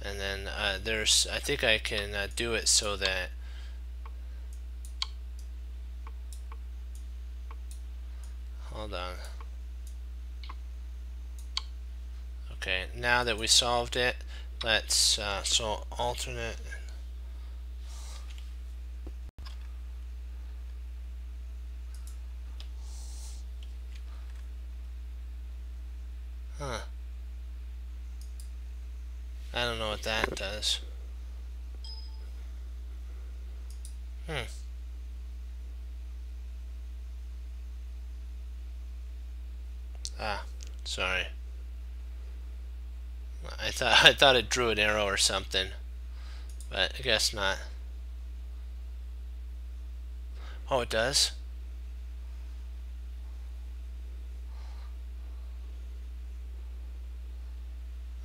And then I think I can do it so that hold on. Okay, now that we solved it, let's so alternate. Huh. I don't know what that does. Sorry. I thought it drew an arrow or something, but I guess not. Oh, it does?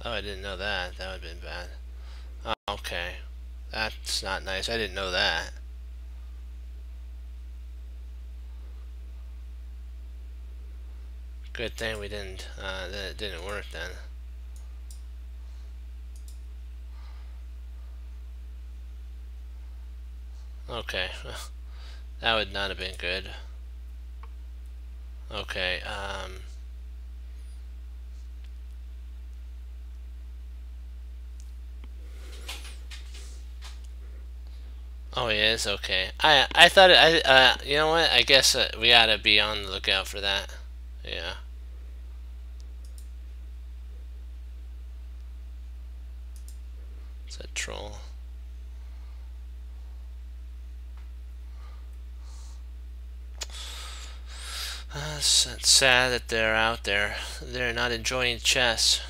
Oh, I didn't know that. That would have been bad. Oh, okay. That's not nice. I didn't know that. Good thing we didn't, that it didn't work then. Okay. That would not have been good. Okay, oh, he is? Okay. I thought you know what? I guess we ought to be on the lookout for that. Yeah. It's a troll. It's sad that they're out there. They're not enjoying chess.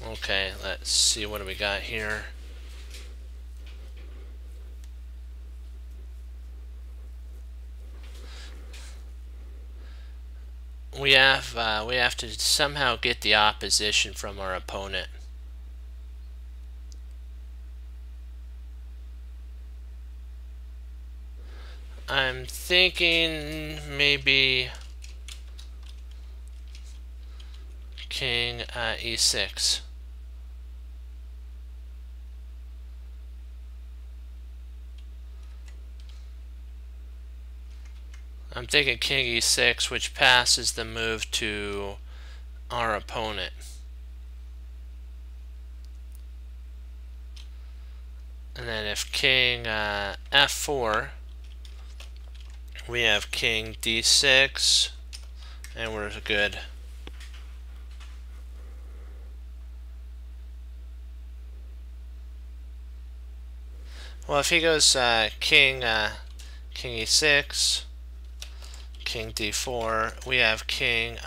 Okay, let's see what do we got here. We have to somehow get the opposition from our opponent. I'm thinking maybe king e6. I'm thinking king e6, which passes the move to our opponent. And then if king f4, we have king d6, and we're good. Well, if he goes king e6, king d4, we have king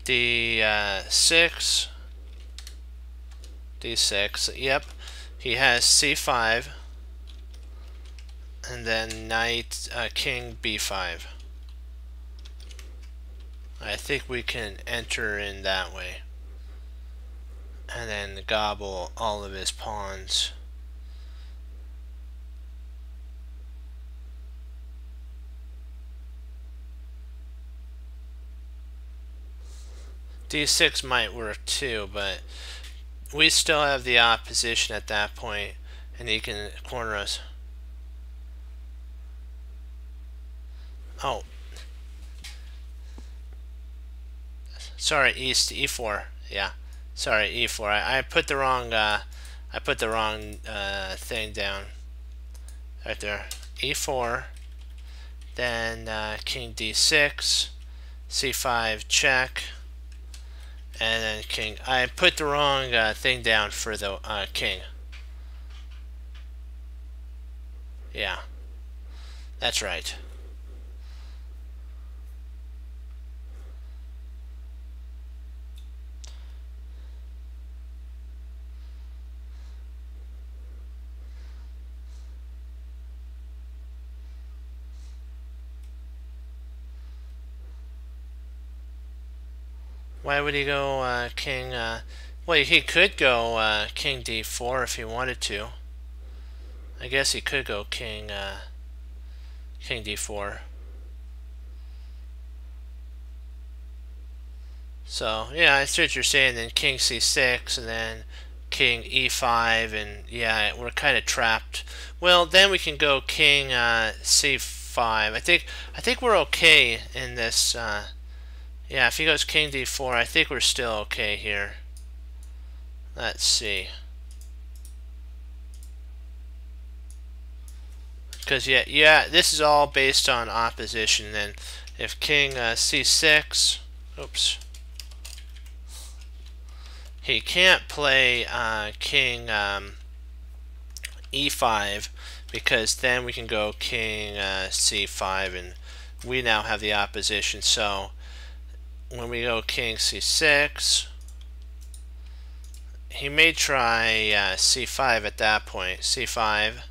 d6, d6. Yep, he has c5, and then knight king b5. I think we can enter in that way, and then gobble all of his pawns. D6 might work too, but we still have the opposition at that point, and he can corner us. Oh, sorry, east E4. Yeah, sorry, E4. I put the wrong thing down right there. E4, then King D6, C5 check, and then King. I put the wrong thing down for the King. Yeah, that's right. Why would he go King? Well, he could go King D4 if he wanted to. I guess he could go King King D4. So yeah, I see what you're saying. Then King C6, and then King E5, and yeah, we're kind of trapped. Well, then we can go King C5. I think we're okay in this. Yeah, if he goes King D4, I think we're still okay here. Let's see. Because yeah, this is all based on opposition. Then if King C6, oops, he can't play King E5 because then we can go King C5, and we now have the opposition. So when we go King C6, he may try C5 at that point. C5.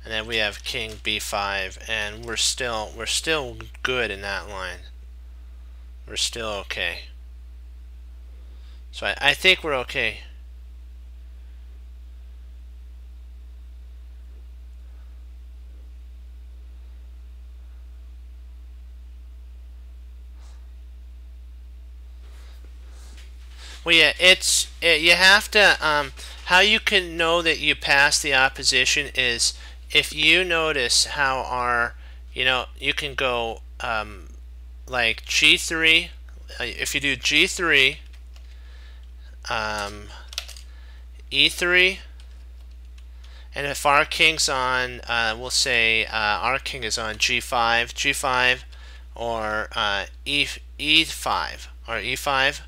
And then we have King B5, and we're still good in that line. We're still okay. So I think we're okay. Well, yeah, you have to how you can know that you pass the opposition is if you notice how our you can go like G3. If you do G3, E3, and if our king's on, we'll say our king is on G5, or E5 or E5.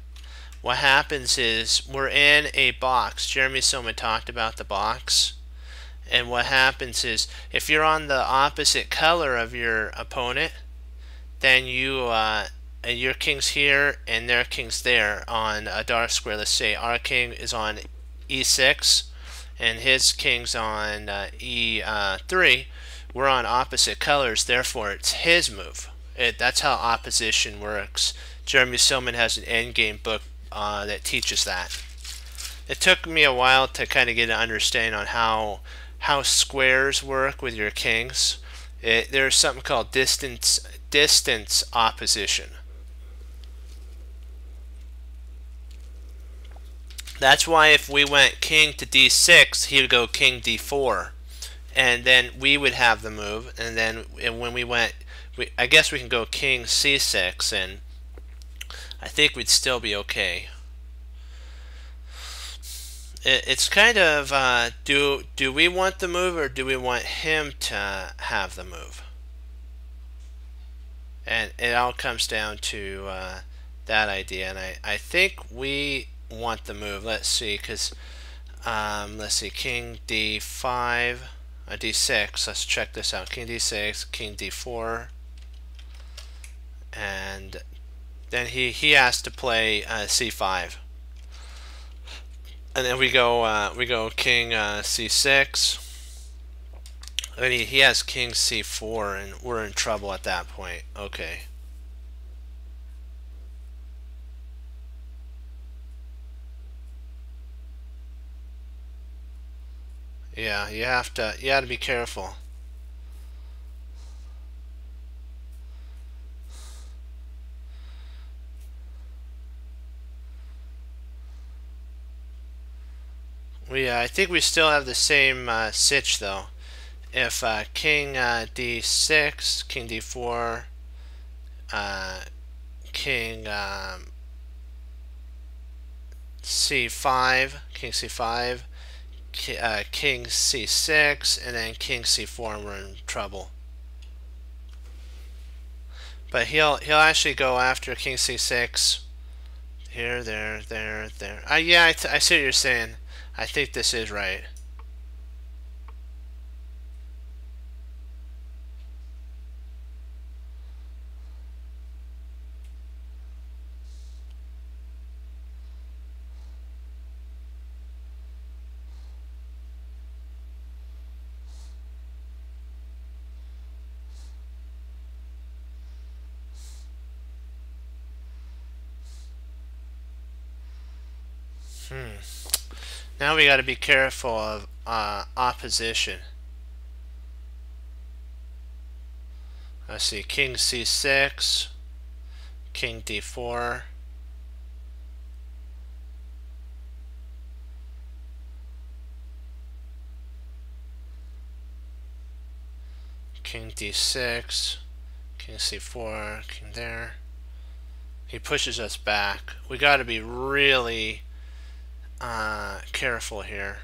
What happens is we're in a box. Jeremy Silman talked about the box. And what happens is if you're on the opposite color of your opponent, then your king's here and their king's there on a dark square. Let's say our king is on E6 and his king's on E3. We're on opposite colors, therefore it's his move. That's how opposition works. Jeremy Silman has an endgame book that teaches that. It took me a while to kind of get an understanding on how squares work with your kings. There's something called distance opposition. That's why if we went king to D6, he would go king D4, and then we would have the move. And then when we went, I guess we can go king C6, and I think we'd still be okay. It's kind of do we want the move or do we want him to have the move? And it all comes down to that idea, and I think we want the move. Let's see, because let's see, king D5, D6. Let's check this out. King D6, king D4, and then he has to play C5, and then we go king C6. And he has king C4, and we're in trouble at that point. Okay. Yeah, you have to be careful. I think we still have the same sitch though. If king d6, king d4, king c5, king c5, king c6, and then king c4, and we're in trouble. But he'll actually go after king c6. Here, there. Yeah, I see what you're saying. I think this is right. Now we got to be careful of opposition. Let's see, king c6, king d4, king d6, king c4, king there. He pushes us back. We got to be really careful here.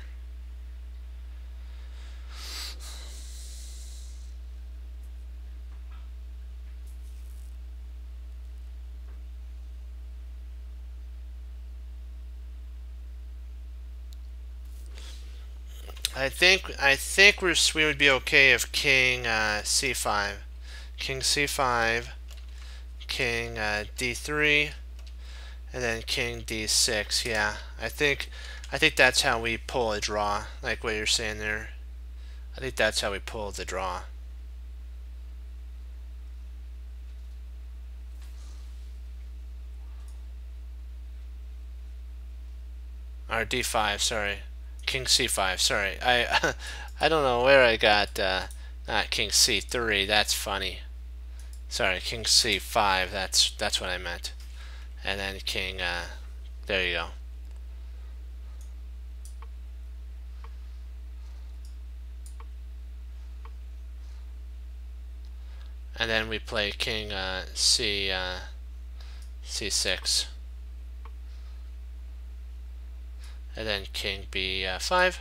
I think we would be okay if king c5, king c5, king d3, and then king d6. Yeah, I think that's how we pull a draw, like what you're saying there. I think that's how we pull the draw. Or d5, sorry. King c5, sorry. I don't know where I got not king c3. That's funny. Sorry, king c5. That's what I meant. And then king. There you go. And then we play king c6. And then king b5.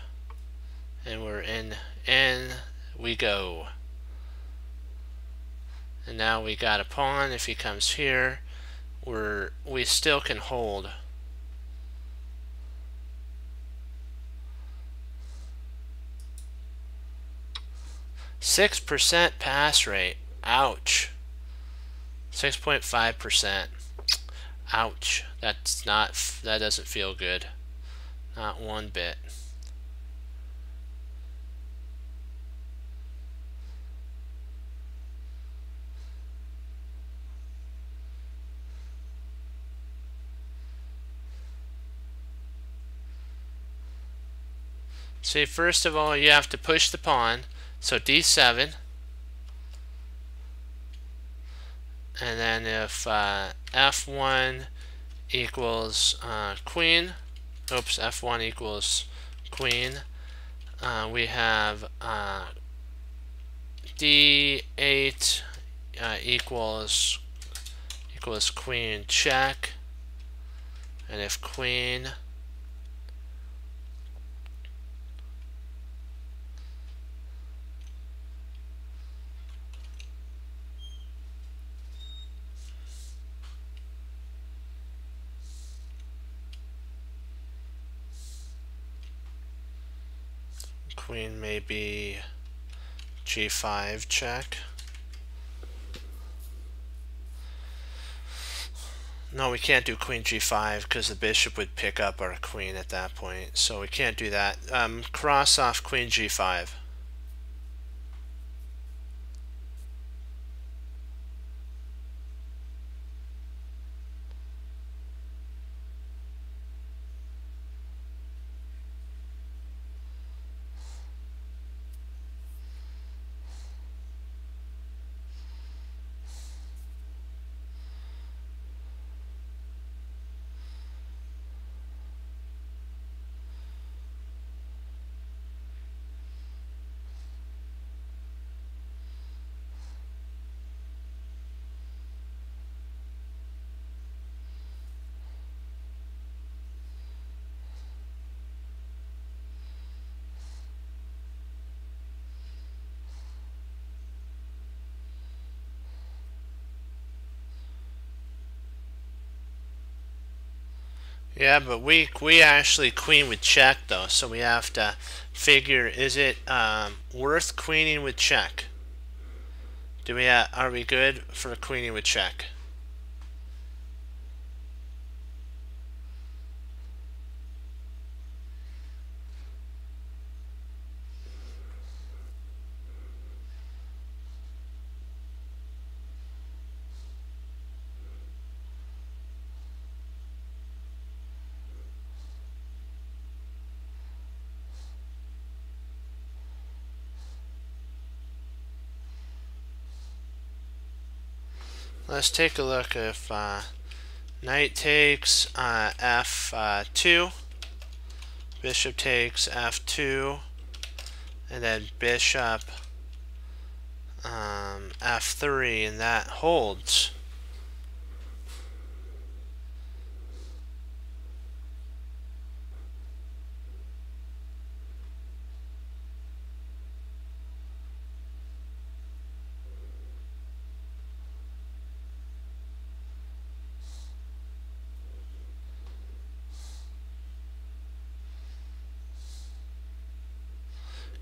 And we're in. And we go. And now we got a pawn. If he comes here, we still can hold. %6 pass rate. Ouch. 6.5%. Ouch. That doesn't feel good. Not one bit. See, first of all, you have to push the pawn. So d7. And then if f1 equals queen, oops, f1 equals queen, we have d8 equals queen check, and if queen maybe g5 check. No, we can't do queen g5 because the bishop would pick up our queen at that point. So we can't do that. Cross off queen g5. Yeah, but we actually queen with check though, so we have to figure, is it worth queening with check? Are we good for queening with check? Let's take a look if knight takes f2, bishop takes f2, and then bishop f3, and that holds.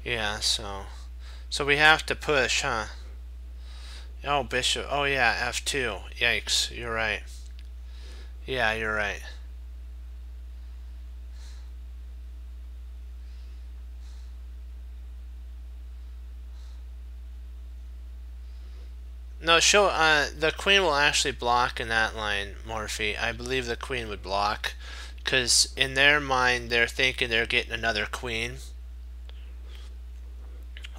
Yeah, so we have to push, huh? Oh, bishop. Oh yeah, f2. Yikes, you're right. Yeah, you're right. No, the queen will actually block in that line, Morphe. I believe the queen would block, because in their mind, they're thinking they're getting another queen.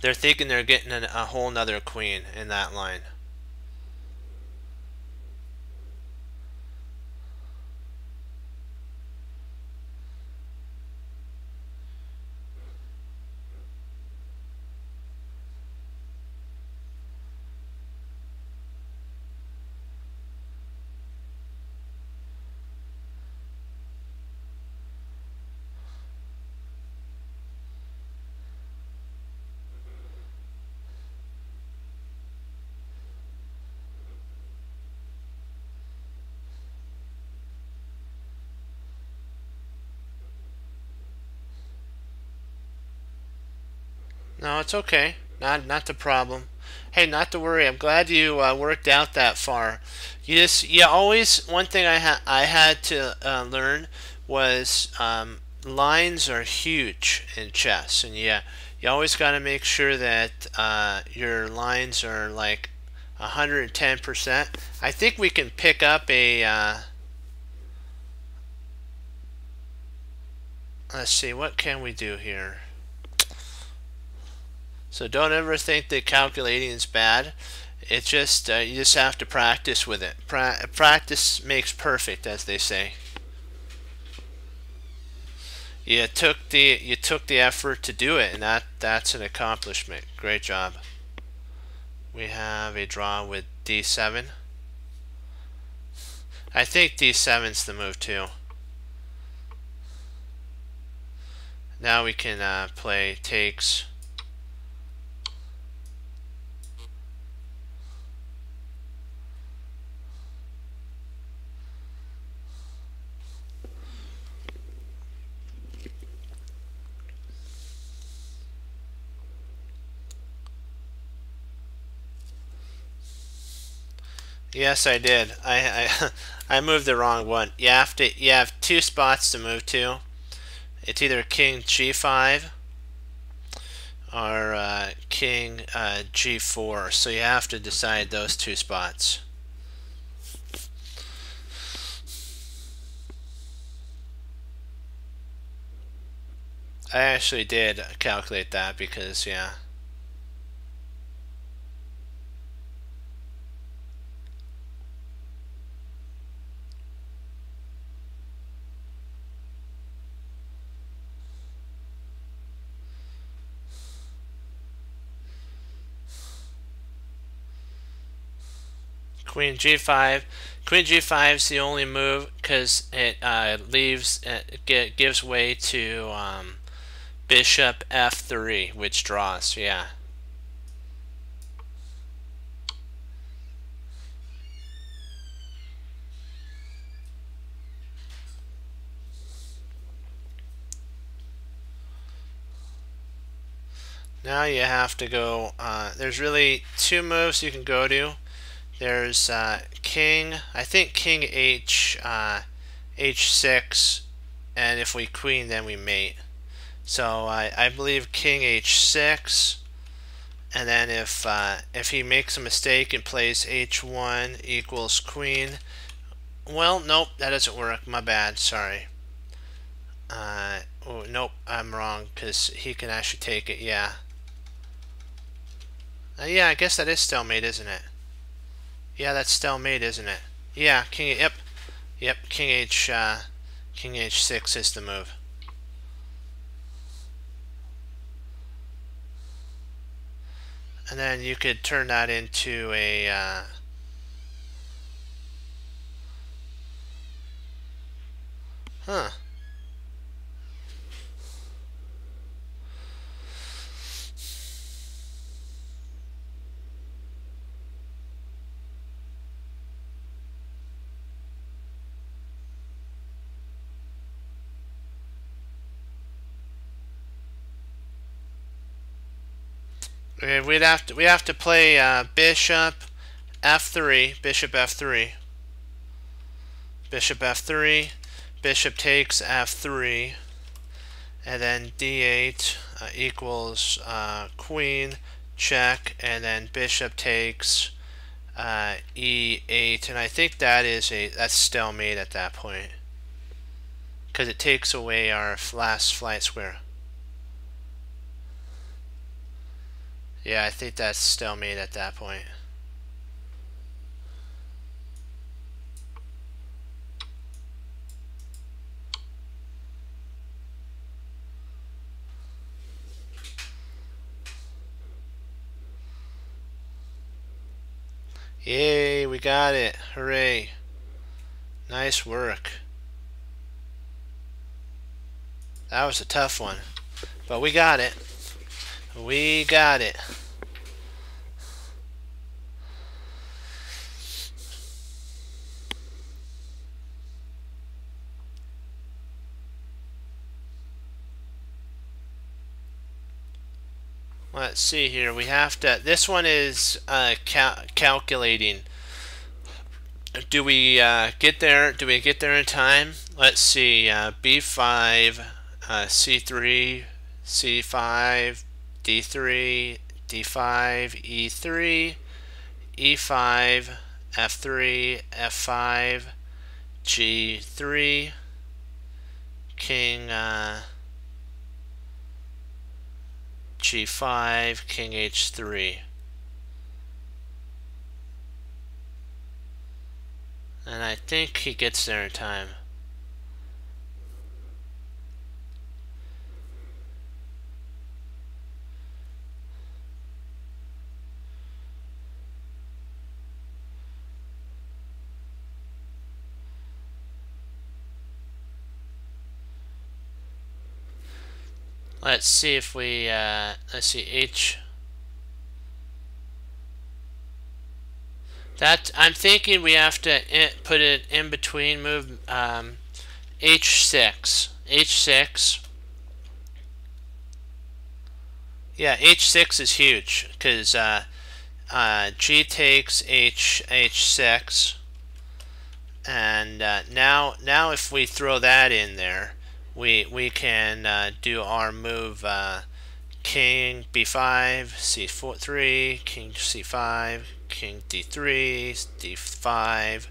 They're thinking they're getting a whole nother queen in that line. No, it's okay. Not the problem. Hey, not to worry. I'm glad you worked out that far. You always, one thing I had to learn was lines are huge in chess, and you always got to make sure that your lines are like 110%. I think we can pick up a let's see, what can we do here? So don't ever think that calculating is bad. It's just you just have to practice with it. Practice makes perfect, as they say. You took the effort to do it, and that's an accomplishment. Great job. We have a draw with d7. I think d7's the move too. Now we can play takes. Yes, I did. I moved the wrong one. You have two spots to move to. It's either king g5 or king g4. So you have to decide those two spots. I actually did calculate that because, yeah. Queen g5. Queen g5 is the only move because it gives way to bishop f3, which draws. Yeah. now you have to go, there's really two moves you can go to. There's king, I think king h6, and if we queen then we mate. So I believe king h6, and then if he makes a mistake and plays h1 equals queen, well, nope, that doesn't work, my bad, sorry. Oh, nope, I'm wrong, because he can actually take it, yeah. Yeah, I guess that is stalemate, isn't it? Yeah, that's stalemate, isn't it? Yeah, yep, king h6 is the move. And then you could turn that into a huh. We have to play bishop f3, bishop f3, bishop f3, bishop takes f3, and then d8 equals queen, check, and then bishop takes e8, and I think that's stalemate at that point, because it takes away our last flight square. Yeah, I think that's stalemate at that point. Yay, we got it. Hooray. Nice work. That was a tough one, but we got it. We got it. Let's see here. We have to. This one is calculating. Do we get there? Do we get there in time? Let's see. B5, C3, C5, D3, D5, E3, E5, F3, F5, G3, King G5, King H3. And I think he gets there in time. Let's see if we, let's see, H. That, I'm thinking we have to put it in between move, H6. H6. Yeah, H6 is huge, because G takes H6. And now if we throw that in there, we can do our move King B5, C4, 3, King C5, King D3, D5,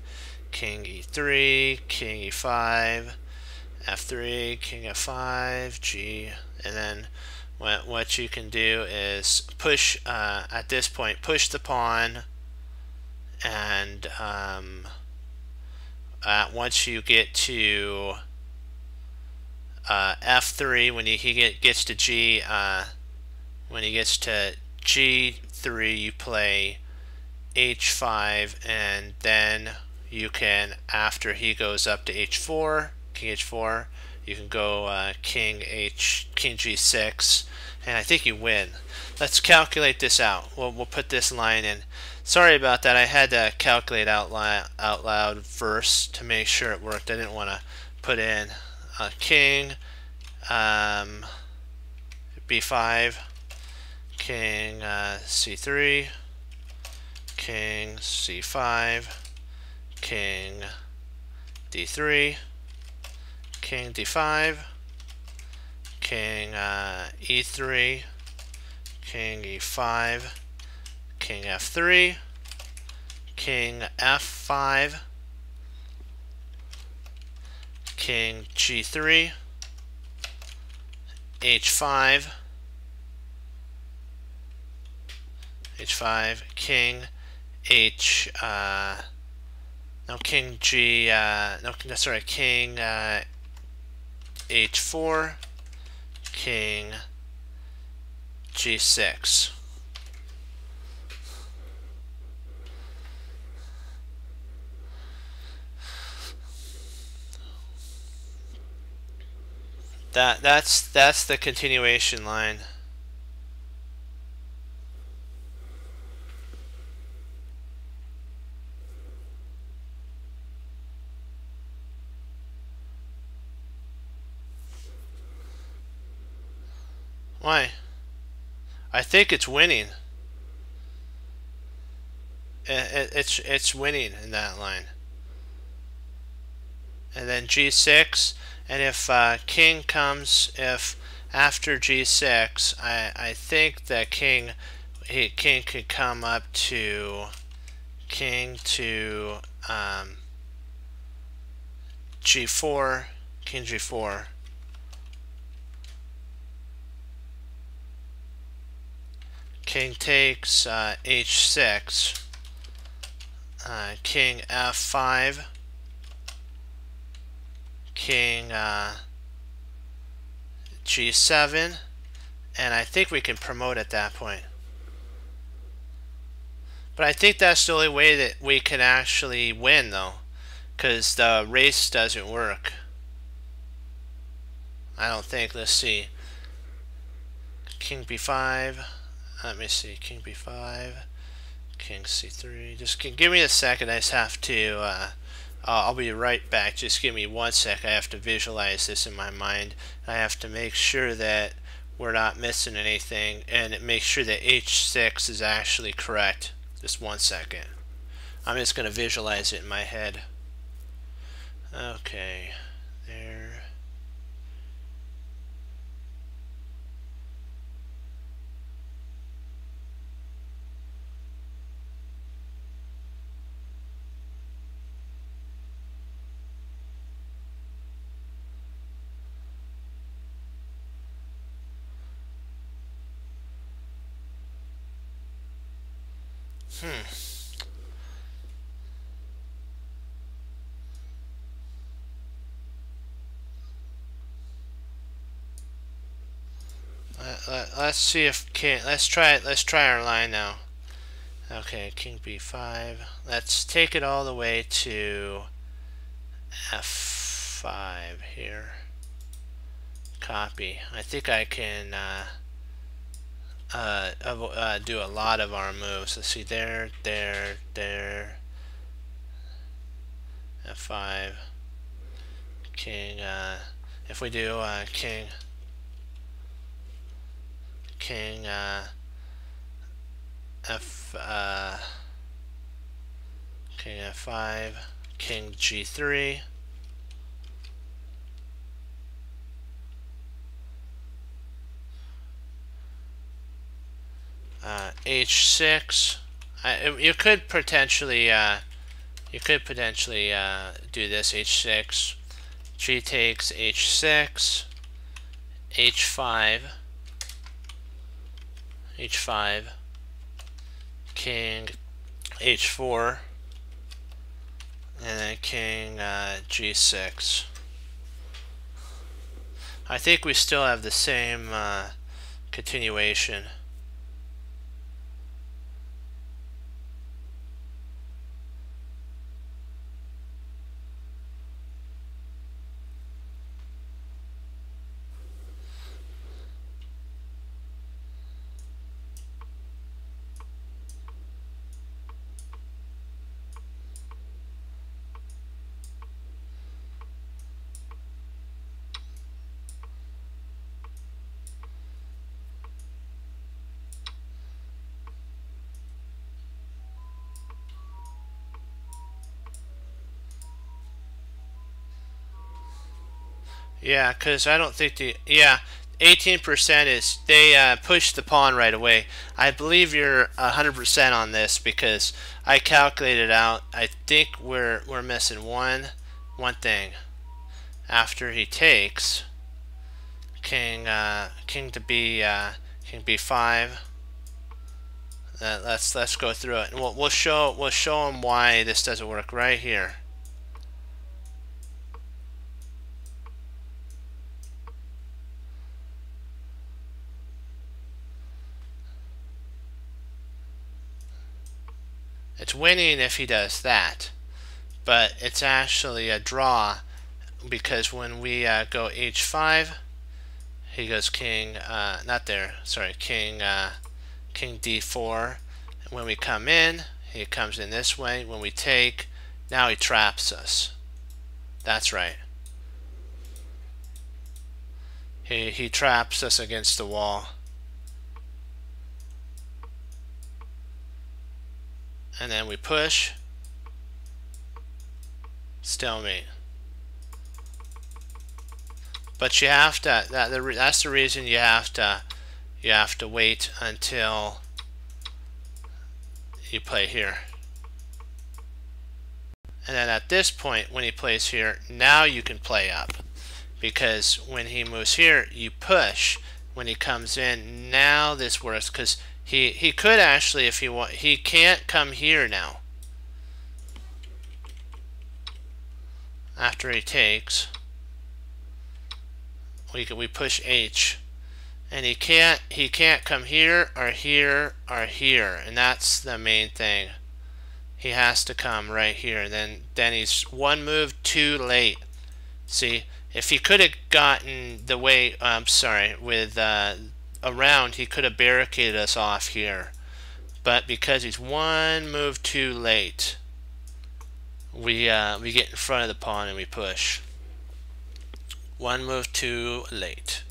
King E3, King E5, F3, King F5, G, and then what you can do is push at this point, push the pawn, and once you get to F3, when he gets to G, when he gets to G3, you play H5, and then you can, after he goes up to H4, King H4, you can go King G6, and I think you win. Let's calculate this out. We'll put this line in. Sorry about that. I had to calculate out loud first to make sure it worked. I didn't want to put in King B5, king c3, king c5, king d3, king d5, king e3, king e5, king f3, king f5, king g3, h5, h5, king h no king g no sorry king h4, king g6. That's the continuation line. Why? I think it's winning. It's winning in that line. And then g6, and if king comes, if after g6, I think that king could come up to king to g4, king g4. King takes h6, king f5, king g7, and I think we can promote at that point. But I think that's the only way that we can actually win, though, because the race doesn't work. I don't think. Let's see. King b5. Let me see. King b5. King c3. Just give me a second. I just have to. I'll be right back. Just give me 1 sec. I have to visualize this in my mind. I have to make sure that we're not missing anything, and make sure that h6 is actually correct. Just 1 second. I'm just going to visualize it in my head. Okay, there. Let's see if let's try it. Let's try our line now. Okay, king b5. Let's take it all the way to f5 here. Copy. I think I can do a lot of our moves. Let's see, there, f5, king. If we do king king f5, king g3, h6. You could potentially do this. H6, g takes h6, h5, king h4, and then king g6. I think we still have the same continuation. Yeah, because I don't think yeah, 18% is, they push the pawn right away. I believe you're 100% on this because I calculated out. I think we're missing one thing. After he takes king to b king b5. Let's go through it, and we'll show him why this doesn't work right here. It's winning if he does that, but it's actually a draw because when we go h5, he goes king, not there, sorry, king d4. And when we come in, he comes in this way. When we take, now he traps us. That's right. He traps us against the wall. And then we push. Stalemate. But you have to, that's the reason you have to wait until you play here. And then at this point, when he plays here, now you can play up. Because when he moves here, you push. When he comes in, now this works. Because he could actually, if he want, he can't come here now. After he takes, we push H. And he can't come here or here or here. And that's the main thing. He has to come right here. Then he's one move too late. See, if he could have gotten the way, I'm sorry, with around, he could have barricaded us off here. But because he's one move too late, we get in front of the pawn and we push. One move too late.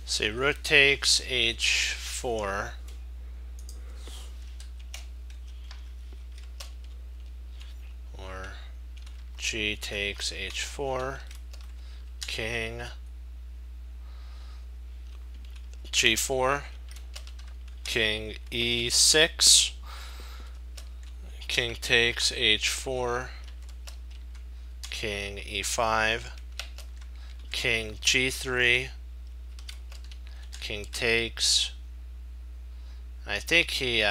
See, rook takes h4. Or g takes h4. King g4. King e6. King takes h4. King e5. King g3. King takes. I think he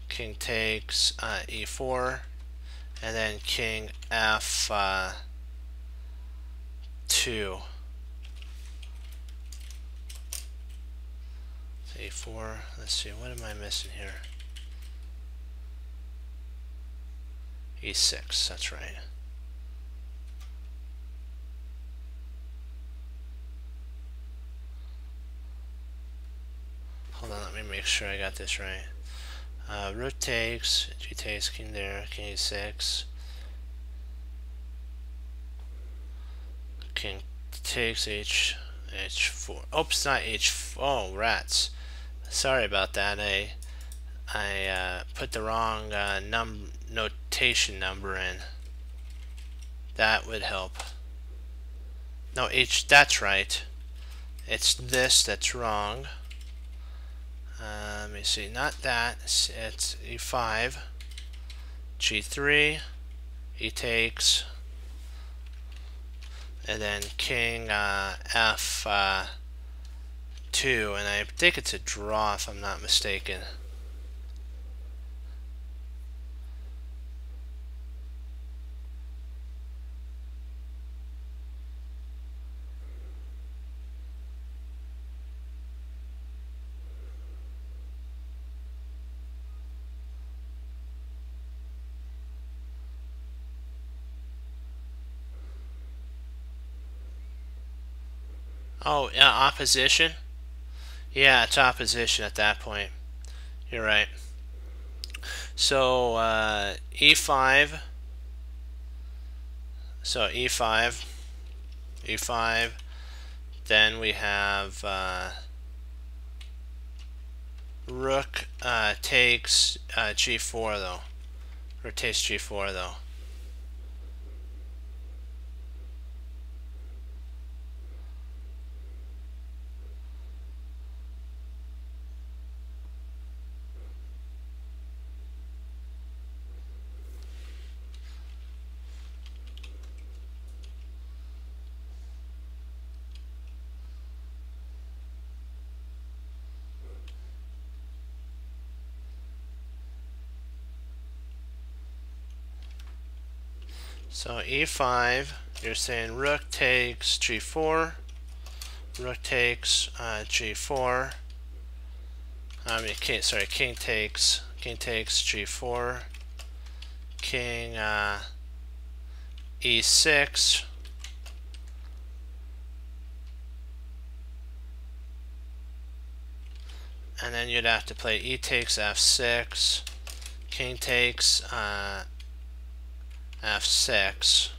king takes e4, and then king f2. a4. Let's see, what am I missing here? e6, that's right. Hold on, let me make sure I got this right. Rook takes, g takes, king there, king e6. King takes h4. Oops, not h4. Oh, rats. Sorry about that. I put the wrong notation number in. That would help. No, that's right. It's this that's wrong. Let me see, not that. It's e5, g3, he takes, and then king f2, and I think it's a draw if I'm not mistaken. Oh, opposition? Yeah, it's opposition at that point. You're right. So e5. So e5. E5. Then we have rook takes g4 though. Or takes g4 though. So e5, you're saying rook takes g4, rook takes g4. King takes g4, king e6, and then you'd have to play e takes f6, king takes f6.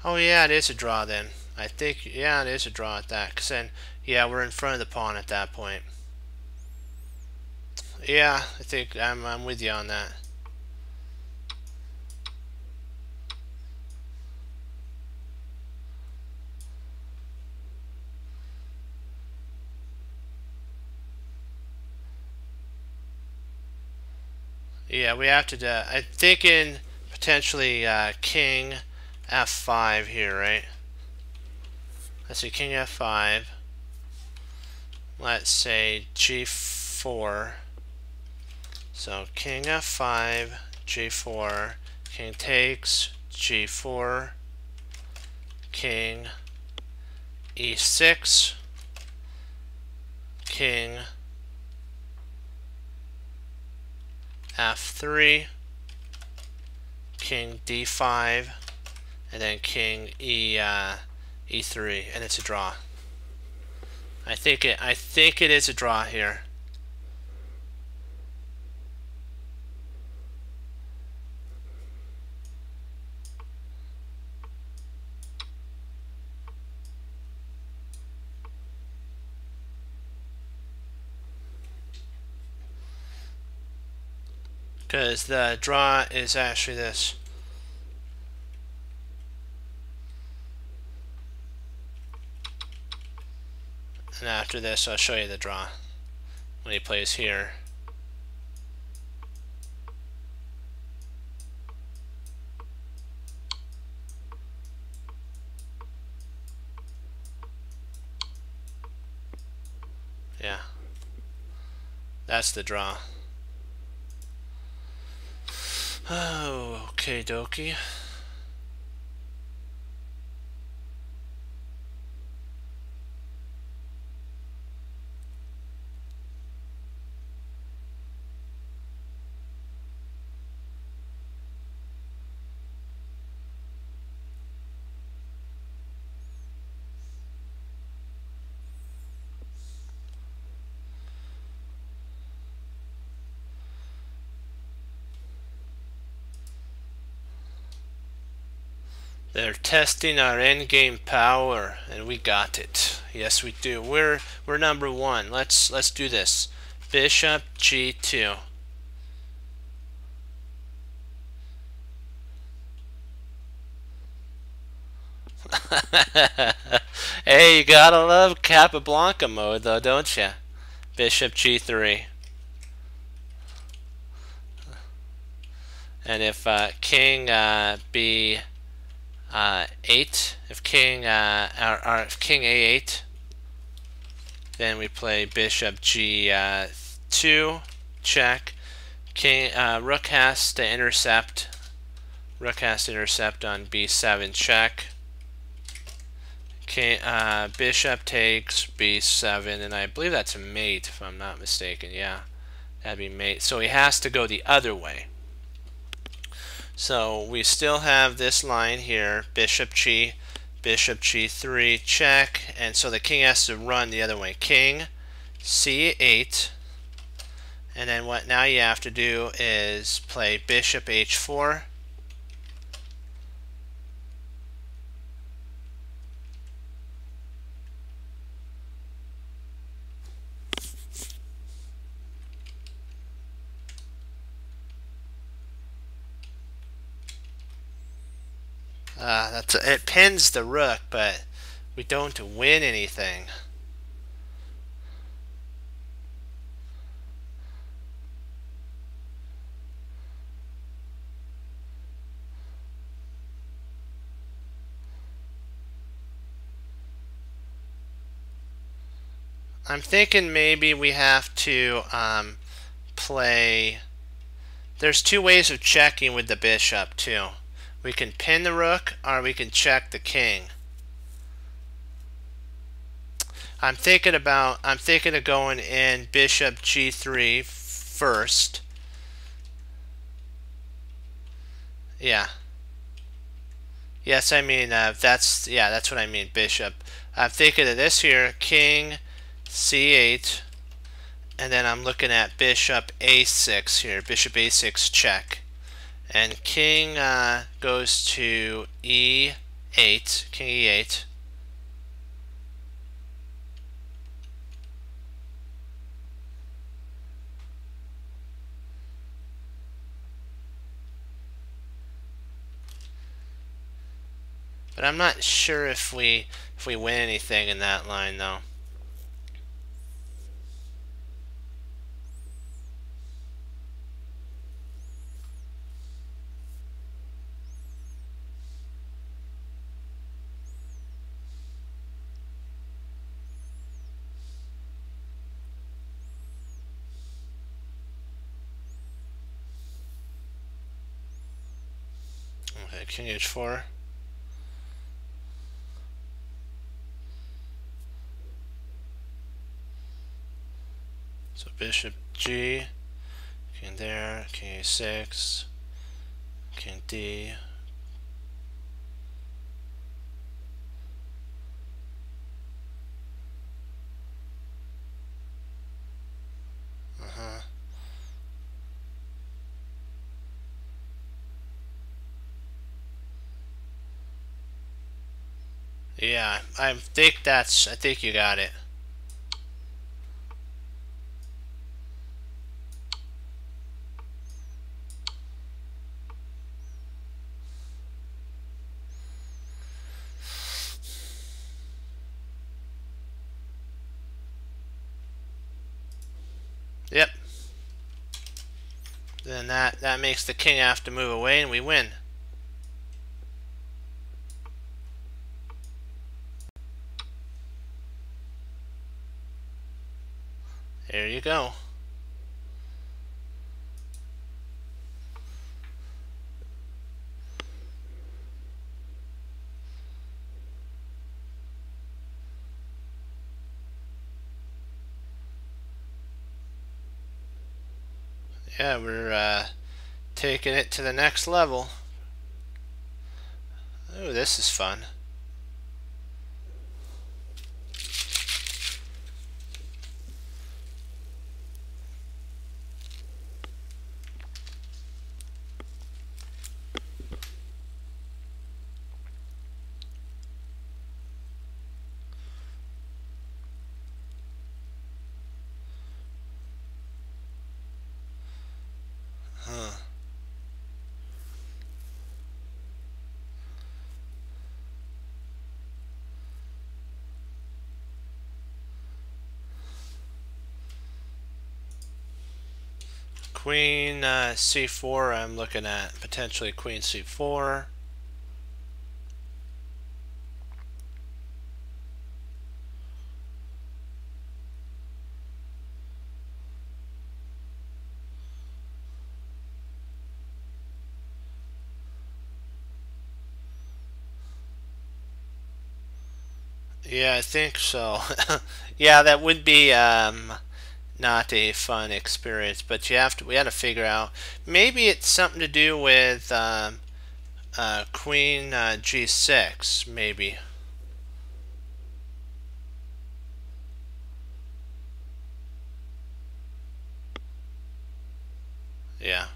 Oh yeah, it is a draw then. I think, yeah, it is a draw at that. Because then, yeah, we're in front of the pawn at that point. Yeah, I think I'm with you on that. Yeah, we have to do, I'm thinking potentially king f5 here, right? Let's see, king f5. Let's say g4. So king f5, g4, king takes, g4, king e6, king f3, king d5, and then king e3, and it's a draw. I think it is a draw here. Because the draw is actually this. And after this, I'll show you the draw when he plays here. Yeah, that's the draw. Oh, okay, dokie. They're testing our endgame power, and we got it. Yes, we do. We're number one. Let's do this. Bishop g2. Hey, you gotta love Capablanca mode, though, don't you? Bishop g3. And if king b8, if king if king a8, then we play bishop g2, check. King rook has to intercept. Rook has to intercept on b7, check. King bishop takes b7, and I believe that's a mate if I'm not mistaken. Yeah, that'd be mate. So he has to go the other way. So we still have this line here, bishop g3, check, and so the king has to run the other way. King c8, and then what now you have to do is play bishop h4. It pins the rook, but we don't win anything. I'm thinking maybe we have to play. There's two ways of checking with the bishop too. We can pin the rook or we can check the king. I'm thinking of going in bishop g3 first. Yeah. Yes, I mean that's what I mean, bishop. I'm thinking of this here, king c8, and then I'm looking at bishop a6 here, bishop a6 check. And king goes to e8, king e8. But I'm not sure if we win anything in that line though. Okay, king h4. So bishop g, king there, king a6, king d. Yeah, I think you got it. Yep. Then that makes the king have to move away and we win. There you go. Yeah, we're taking it to the next level. Oh, this is fun. Huh. Queen c4, I'm looking at potentially queen c4. Yeah, I think so. Yeah, that would be not a fun experience. But we had to figure out, maybe it's something to do with Queen G6, maybe. Yeah.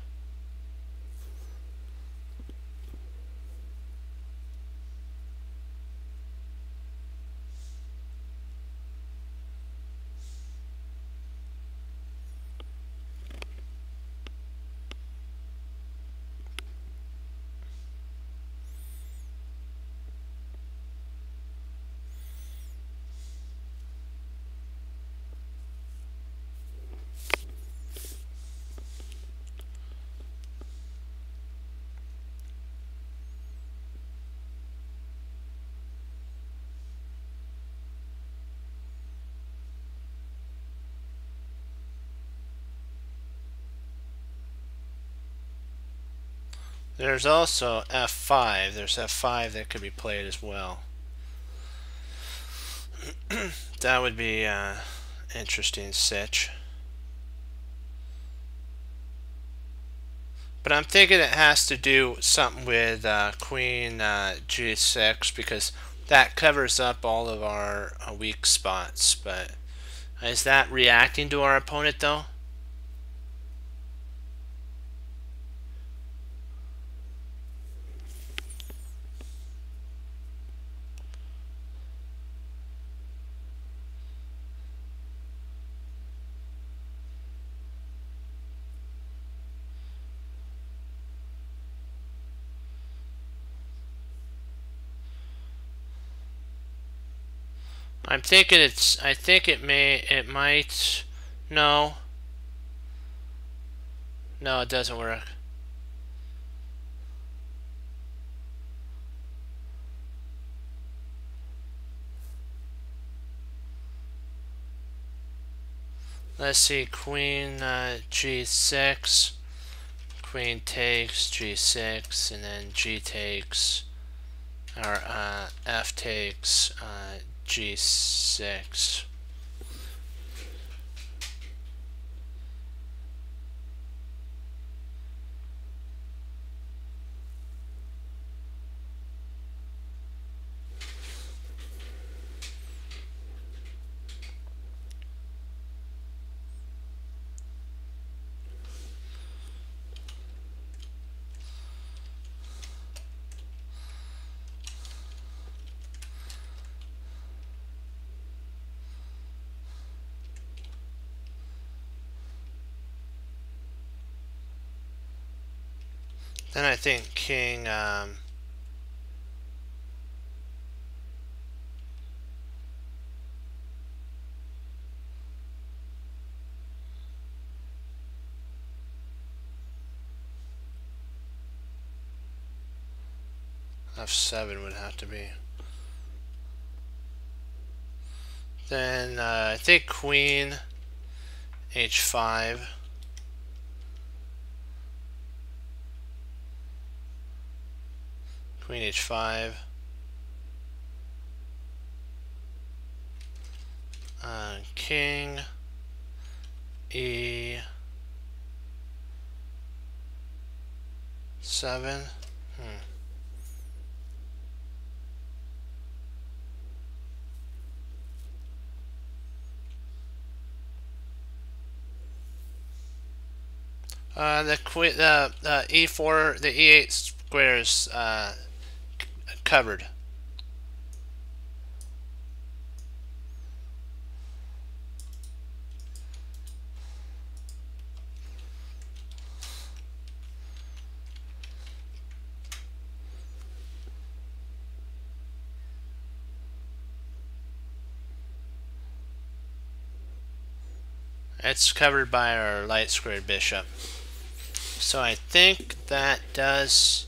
There's also F5. There's F5 that could be played as well. That would be interesting sitch. But I'm thinking it has to do something with Queen G6, because that covers up all of our weak spots. But is that reacting to our opponent though? I'm thinking I think it might, no. No, it doesn't work. Let's see, Queen G6, Queen takes G6, and then G takes, or F takes G6. Then I think King F7 would have to be. Then I think Queen H5. Queen H5. King E7. The E4, the E8 square is covered. It's covered by our light squared bishop. So I think that does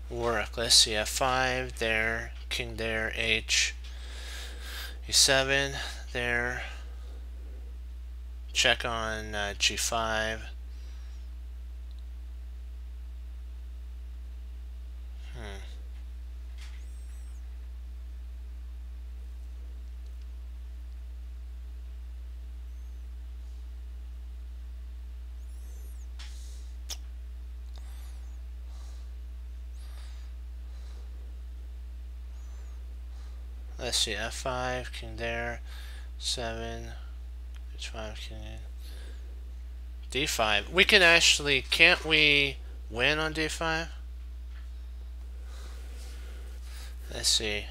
work. Let's see, F5 there, King there, H, E7 there, check on G5. Let's see, f5, king there, 7, h5, king, d5. We can actually, can't we win on d5? Let's see.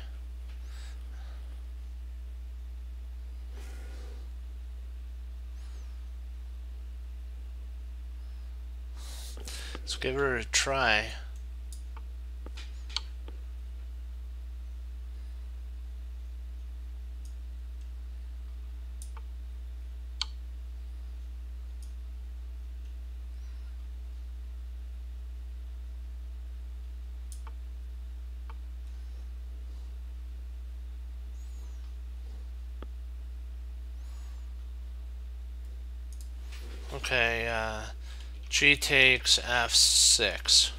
Let's give her a try. Okay, G takes f6.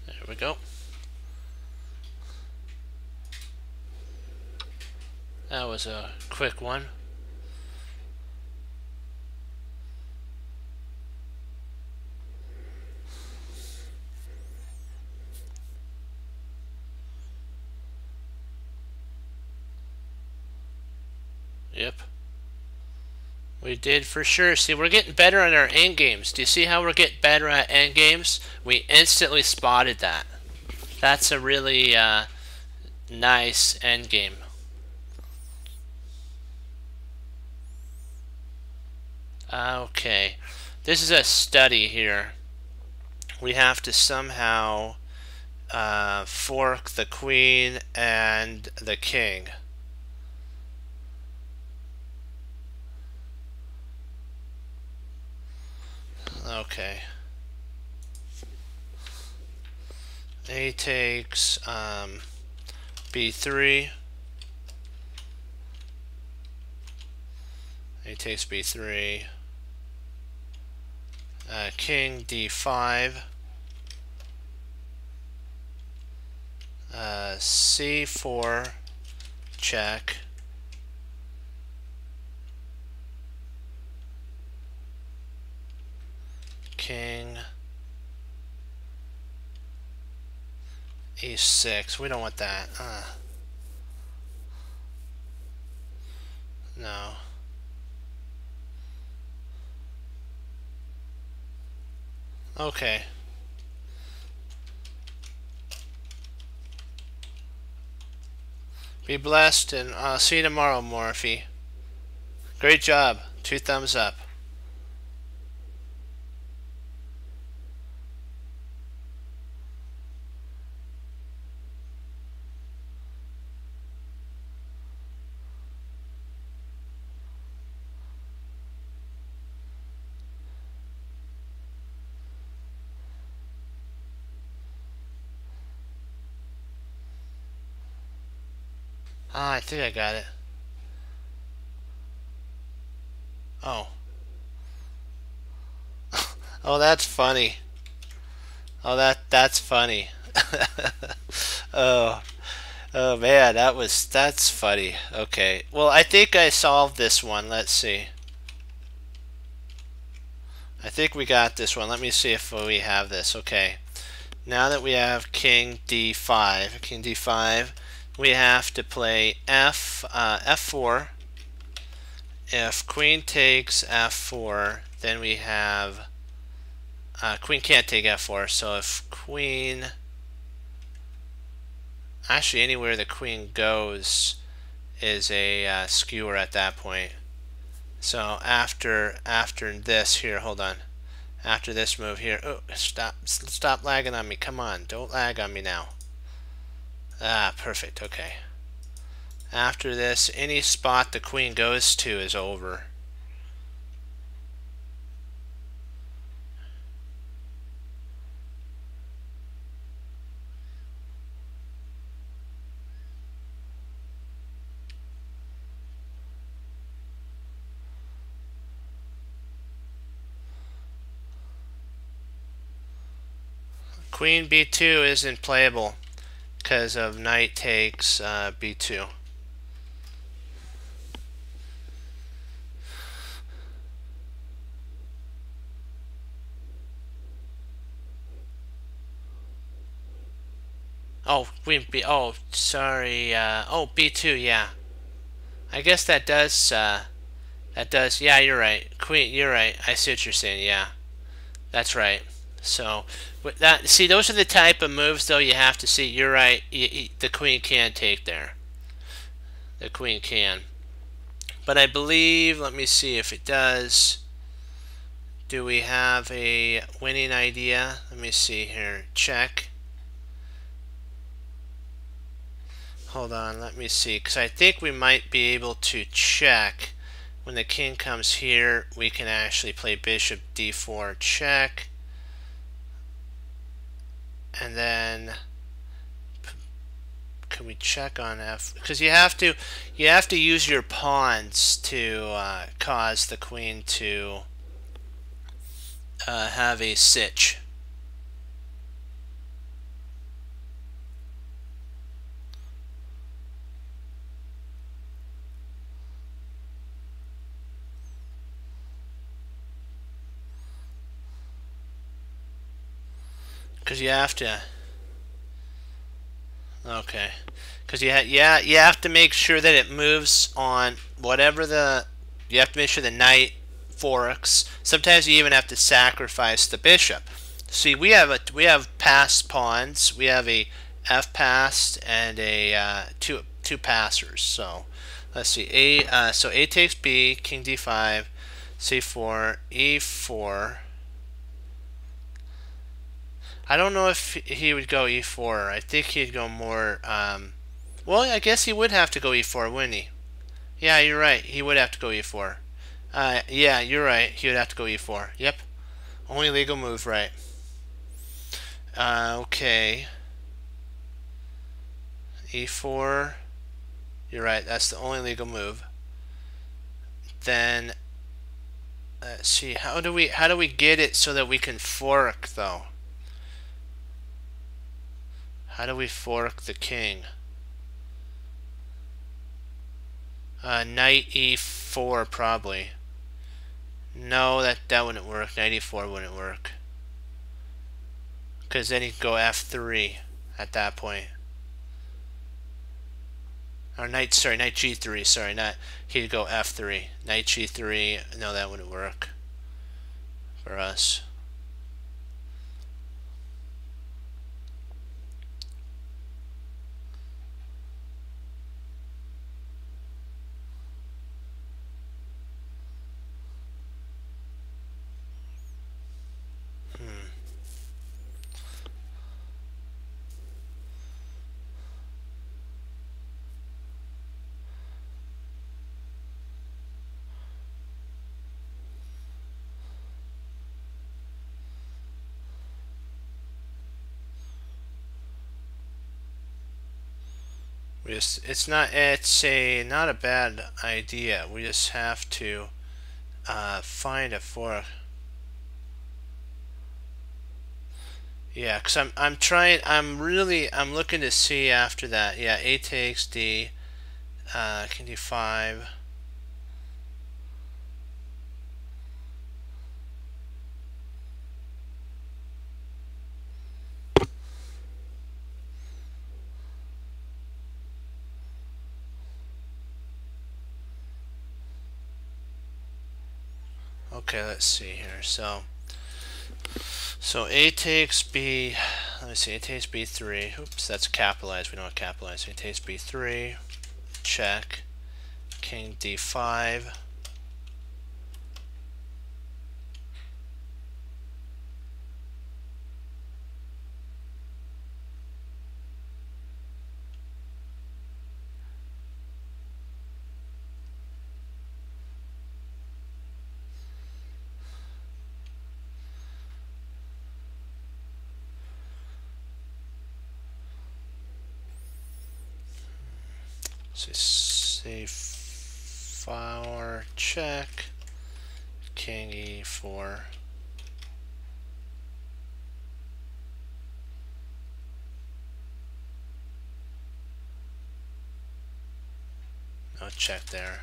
There we go. That was a quick one. Yep. We did for sure. See, we're getting better at our end games. Do you see how we're getting better at end games? We instantly spotted that. That's a really nice end game. Okay. This is a study here. We have to somehow fork the queen and the king. Okay. A takes b3. A takes b3. King d5. c4 check. King e6. We don't want that. No. Okay. Be blessed, and I'll see you tomorrow, Morphe. Great job. 2 thumbs up. I think I got it. Oh. Oh, that's funny. Oh, that's funny. Oh. Oh man, that's funny. Okay. Well, I think I solved this one. Let's see. I think we got this one. Let me see if we have this. Okay. Now that we have king d5, we have to play f4. If queen takes f4, then we have queen can't take f4. So if queen, actually anywhere the queen goes is a skewer at that point. So after this here, hold on. After this move here, oh, stop lagging on me. Come on, don't lag on me now. Ah, perfect. Okay. After this, any spot the queen goes to is over. Queen b2 isn't playable because of knight takes b2. Oh, queen b. Oh, sorry. Oh, b2. Yeah. I guess that does. That does. Yeah, you're right. Queen. You're right. I see what you're saying. Yeah, that's right. So, with that, see, those are the type of moves, though. You have to see. You're right. The queen can take there. The queen can. But I believe. Let me see if it does. Do we have a winning idea? Let me see here. Check. Hold on, let me see, because I think we might be able to check. When the king comes here, we can actually play bishop d4 check. And then can we check on f? Because you have to use your pawns to cause the queen to have a sitch. Because you have to. Okay. Because you have to make sure that it moves on whatever the. You have to make sure the knight forks. Sometimes you even have to sacrifice the bishop. See, we have passed pawns. We have a f passed and a two passers. So let's see. So a takes b, king d5, c4, e4. I don't know if he would go e4. I think he'd go more. Well, I guess he would have to go e4, wouldn't he? Yeah, you're right. He would have to go e4. Yeah, you're right. He would have to go e4. Yep. Only legal move, right. Okay. e4. You're right. That's the only legal move. Then let's see. How do we get it so that we can fork though? How do we fork the king? Knight e4 probably. No, that wouldn't work. Knight e4 wouldn't work. Because then he'd go f3 at that point. Or knight g3. Sorry, not he'd go f3. Knight g3. No, that wouldn't work for us. It's not a bad idea. We just have to find a fork. Yeah, because I'm looking to see after that. Yeah, a takes d, king d5. Okay, let's see here. So a takes b. Let me see. A takes b3. Oops, that's capitalized. We don't capitalize. A takes b3. Check. King d5. So say flower check, king e4. I'll check there.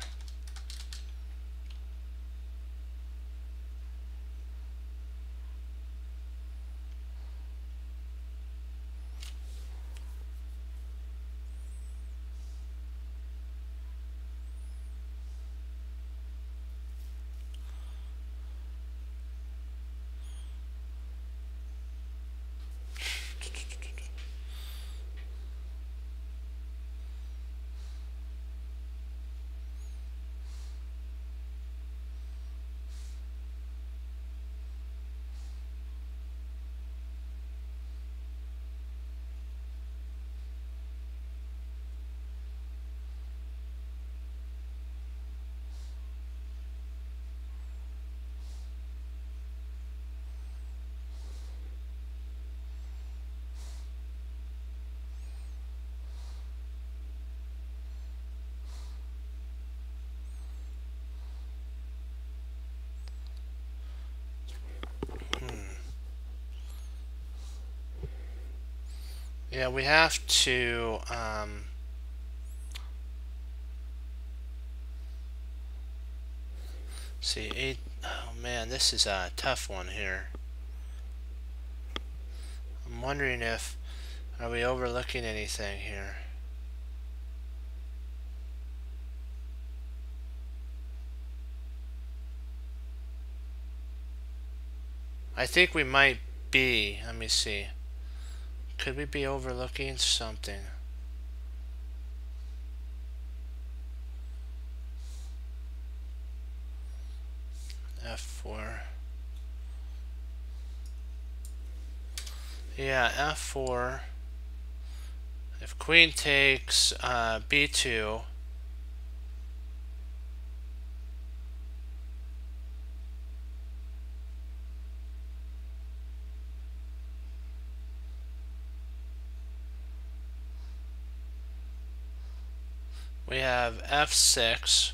Yeah, we have to see eight. Oh man, this is a tough one here. I'm wondering if are we overlooking anything here? I think we might be. Let me see. Could we be overlooking something? F4. Yeah, F4. If queen takes B2, we have F6.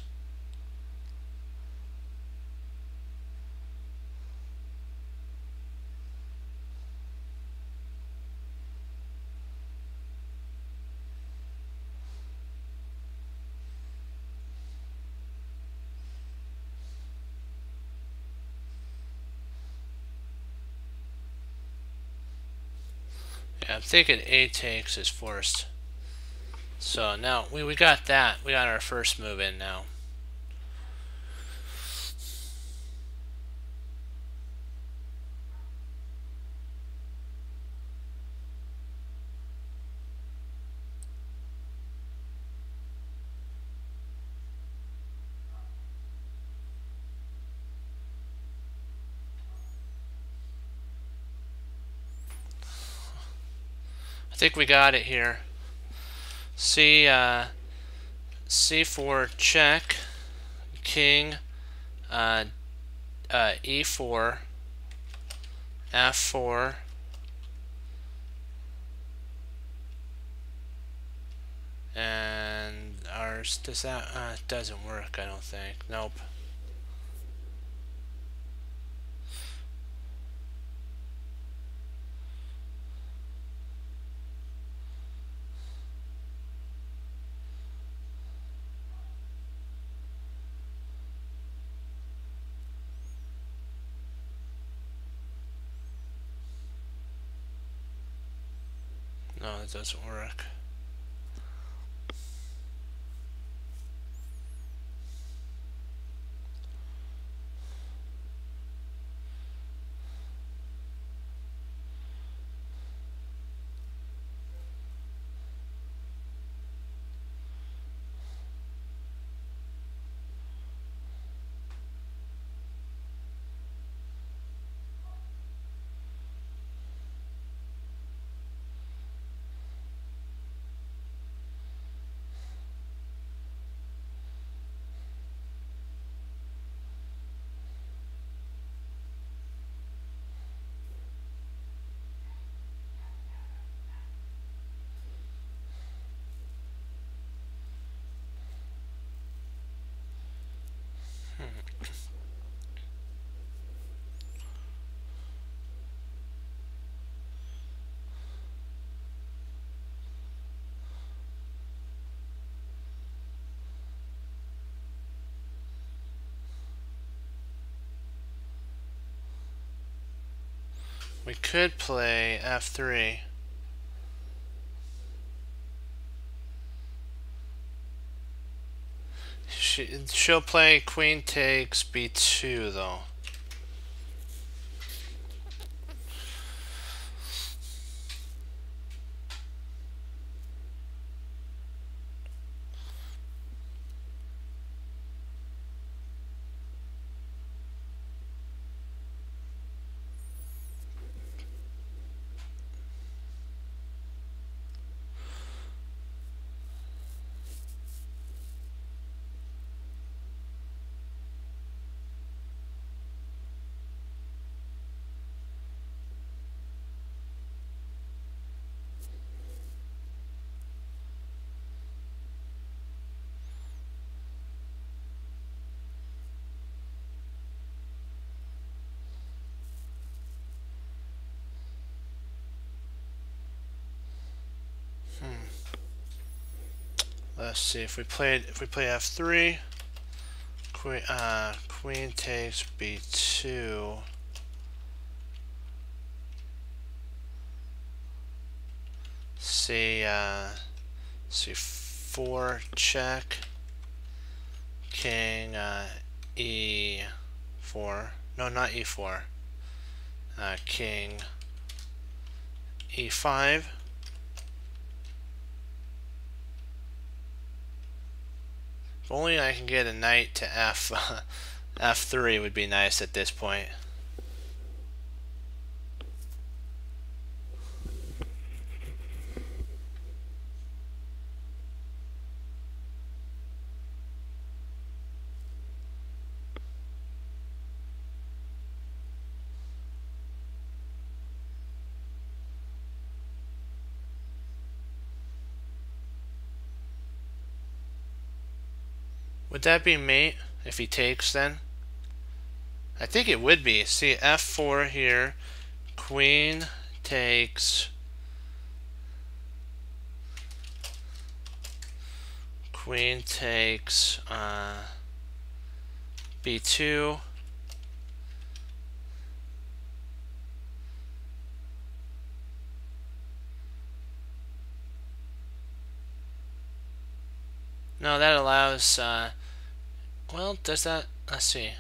Yeah, I'm thinking A takes is forced. So now we got that. We got our first move in now. I think we got it here. C4 check, king, E4, F4, and ours does that doesn't work, I don't think. Nope. No, it doesn't work. We could play f3. She'll play queen takes b2 though. Let's see if we play f3, queen takes b2. C4 check, king e4. No, not e4. King e5. If only I can get a knight to f3 would be nice at this point. Would that be mate if he takes then? I think it would be. See, f4 here, queen takes, b2. No, that allows, well, does that, let's see.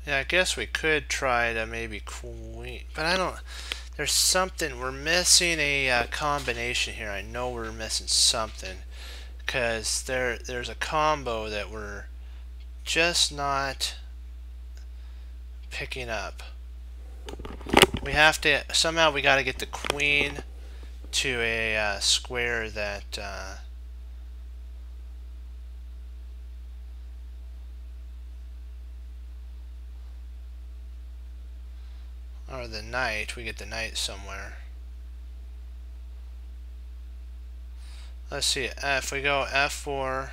Yeah, I guess we could try to maybe queen, but I don't, there's something, we're missing a combination here. I know we're missing something, because there's a combo that we're just not picking up. We have to, somehow we got to get the queen to a square that or the knight, we get the knight somewhere. Let's see, if we go f4,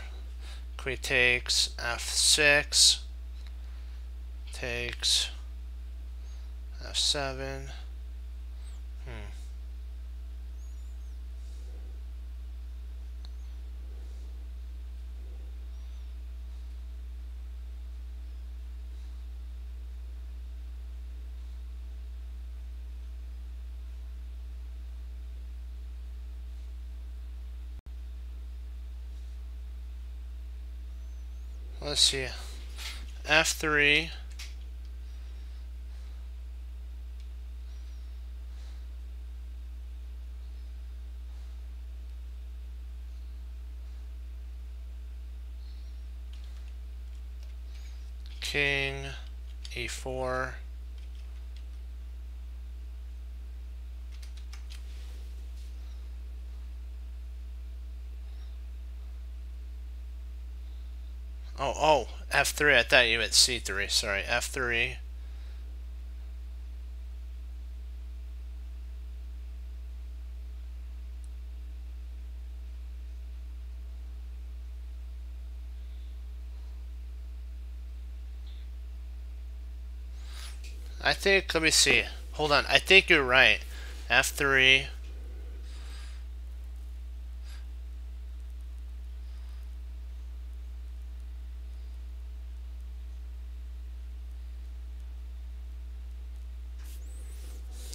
queen takes, f6, takes, f7. Let's see, f3, king e4. Oh, f3. I thought you meant c3. Sorry, f3. I think, let me see. Hold on. I think you're right. f3.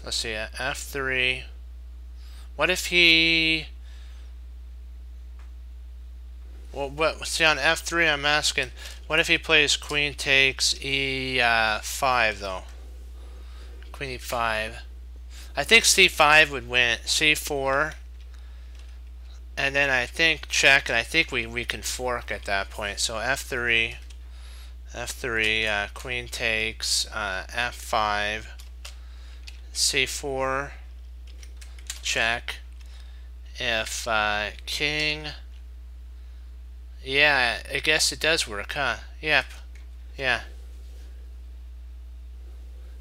Let's see, f3. What if he... Well, see, on f3 I'm asking, what if he plays queen takes e5 though? Queen e5. I think c5 would win. c4. And then I think check, and I think we can fork at that point. So f3, queen takes, f5, c4, check. If king, yeah, I guess it does work, huh? Yep, yeah.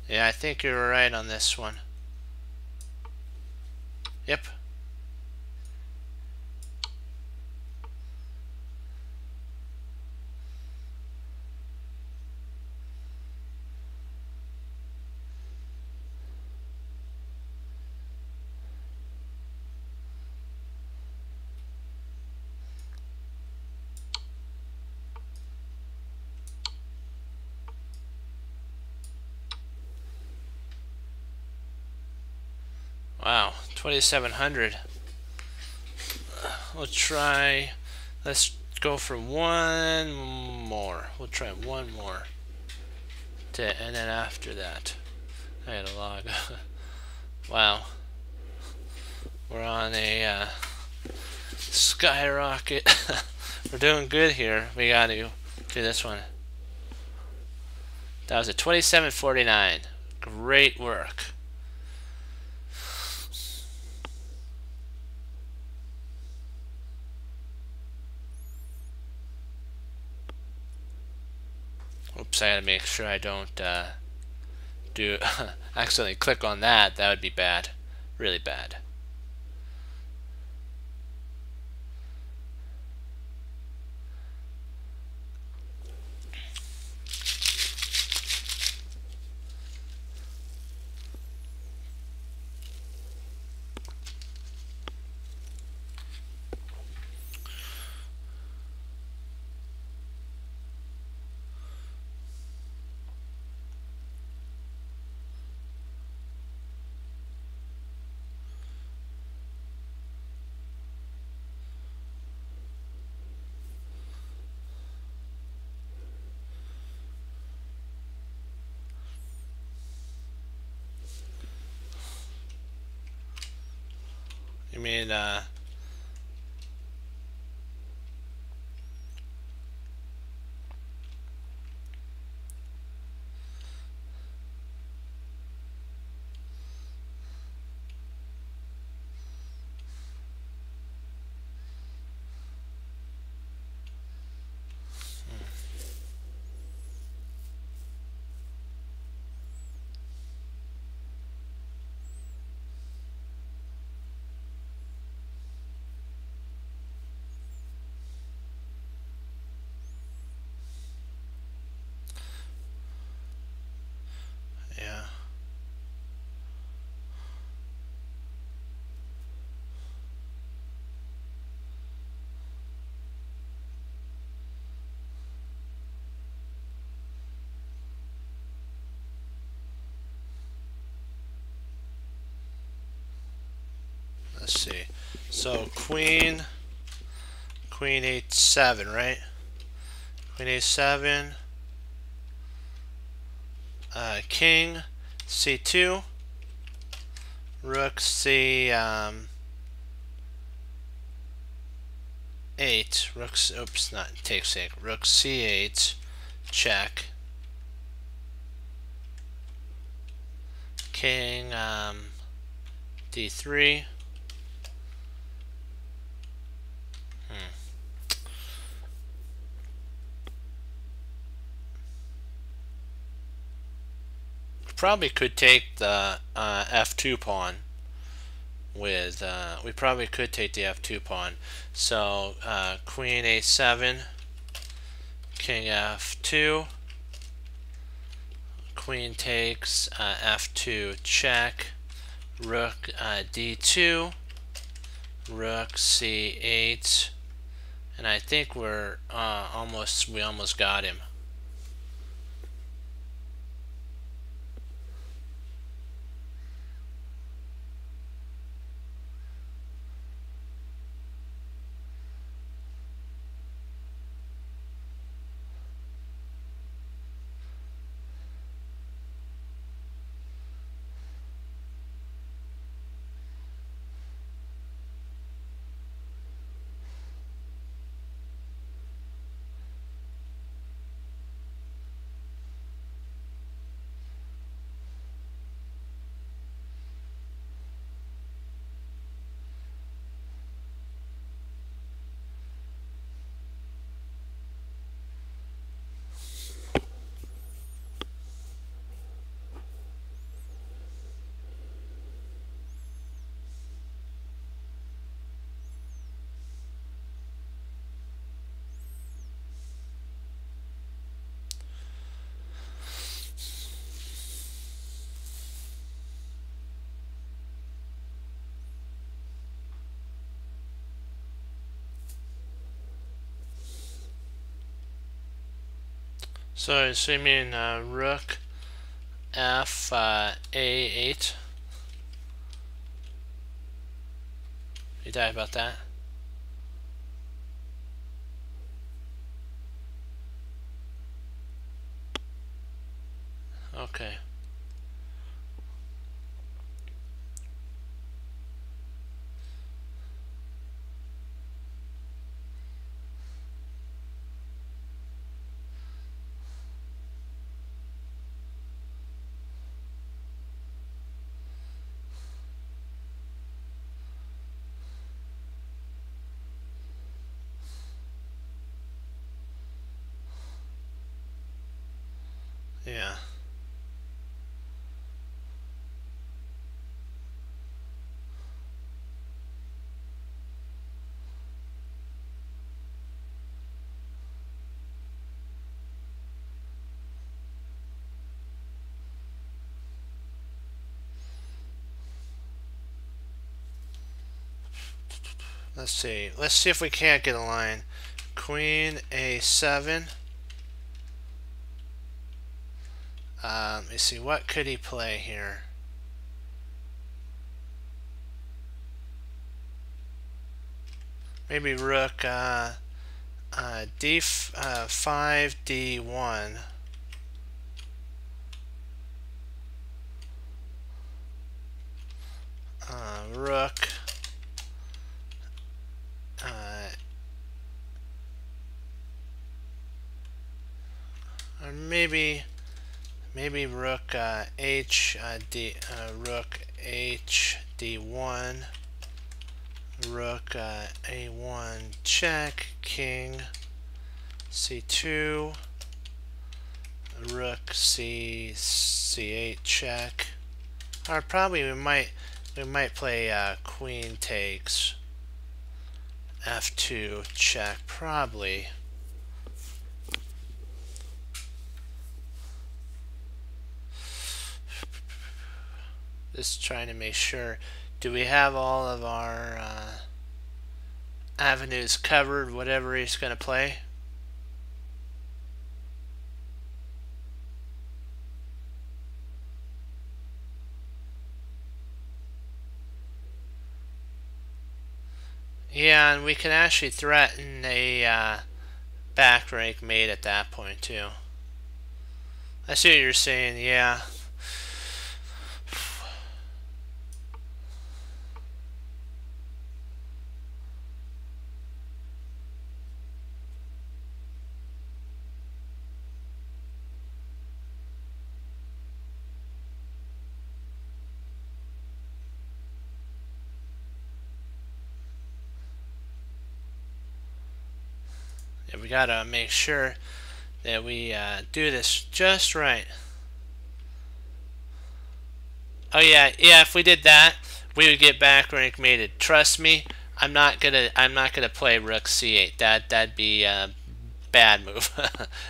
Yeah, I think you're right on this one. Yep. Wow, 2,700. We'll try, let's go for one more. We'll try one more. And then after that, I had a log. Wow. We're on a skyrocket. We're doing good here. We got to do this one. That was a 2749. Great work. Oops, I gotta make sure I don't accidentally click on that. That would be bad. Really bad. You mean yeah. Let's see. So queen h7, right? Queen h7. King c2. Rook c 8. Rook's, oops, not take sake. Rook c8. Check. king d3. Probably could take the f2 pawn with we probably could take the f2 pawn. So queen a7, king f2, queen takes, f2 check, rook d2, rook c8, and I think we're we almost got him. So assuming rook f a8. You die about that? Okay. Yeah. Let's see. Let's see if we can't get a line. Queen a7. Let me see. What could he play here? Maybe rook d5 d1. Rook or maybe rook rook h d1, rook a1 check, king c2, rook c8 check. Or probably we might play queen takes f2 check, probably. Just trying to make sure. Do we have all of our avenues covered, whatever he's going to play? Yeah, and we can actually threaten a back rank mate at that point too. I see what you're saying, yeah. gotta make sure that we do this just right. Oh yeah, if we did that, we would get back rank mated. Trust me, I'm not gonna play rook c8. That'd be a bad move.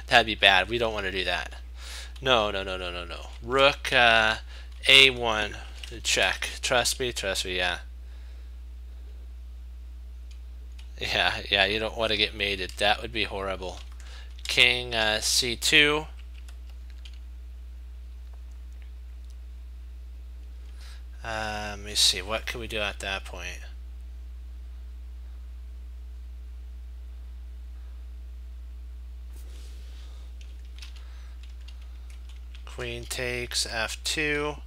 That'd be bad. We don't want to do that. No. Rook a1 check. Trust me, yeah. Yeah, you don't want to get mated. That would be horrible. King c2. Let me see. What can we do at that point? Queen takes f2.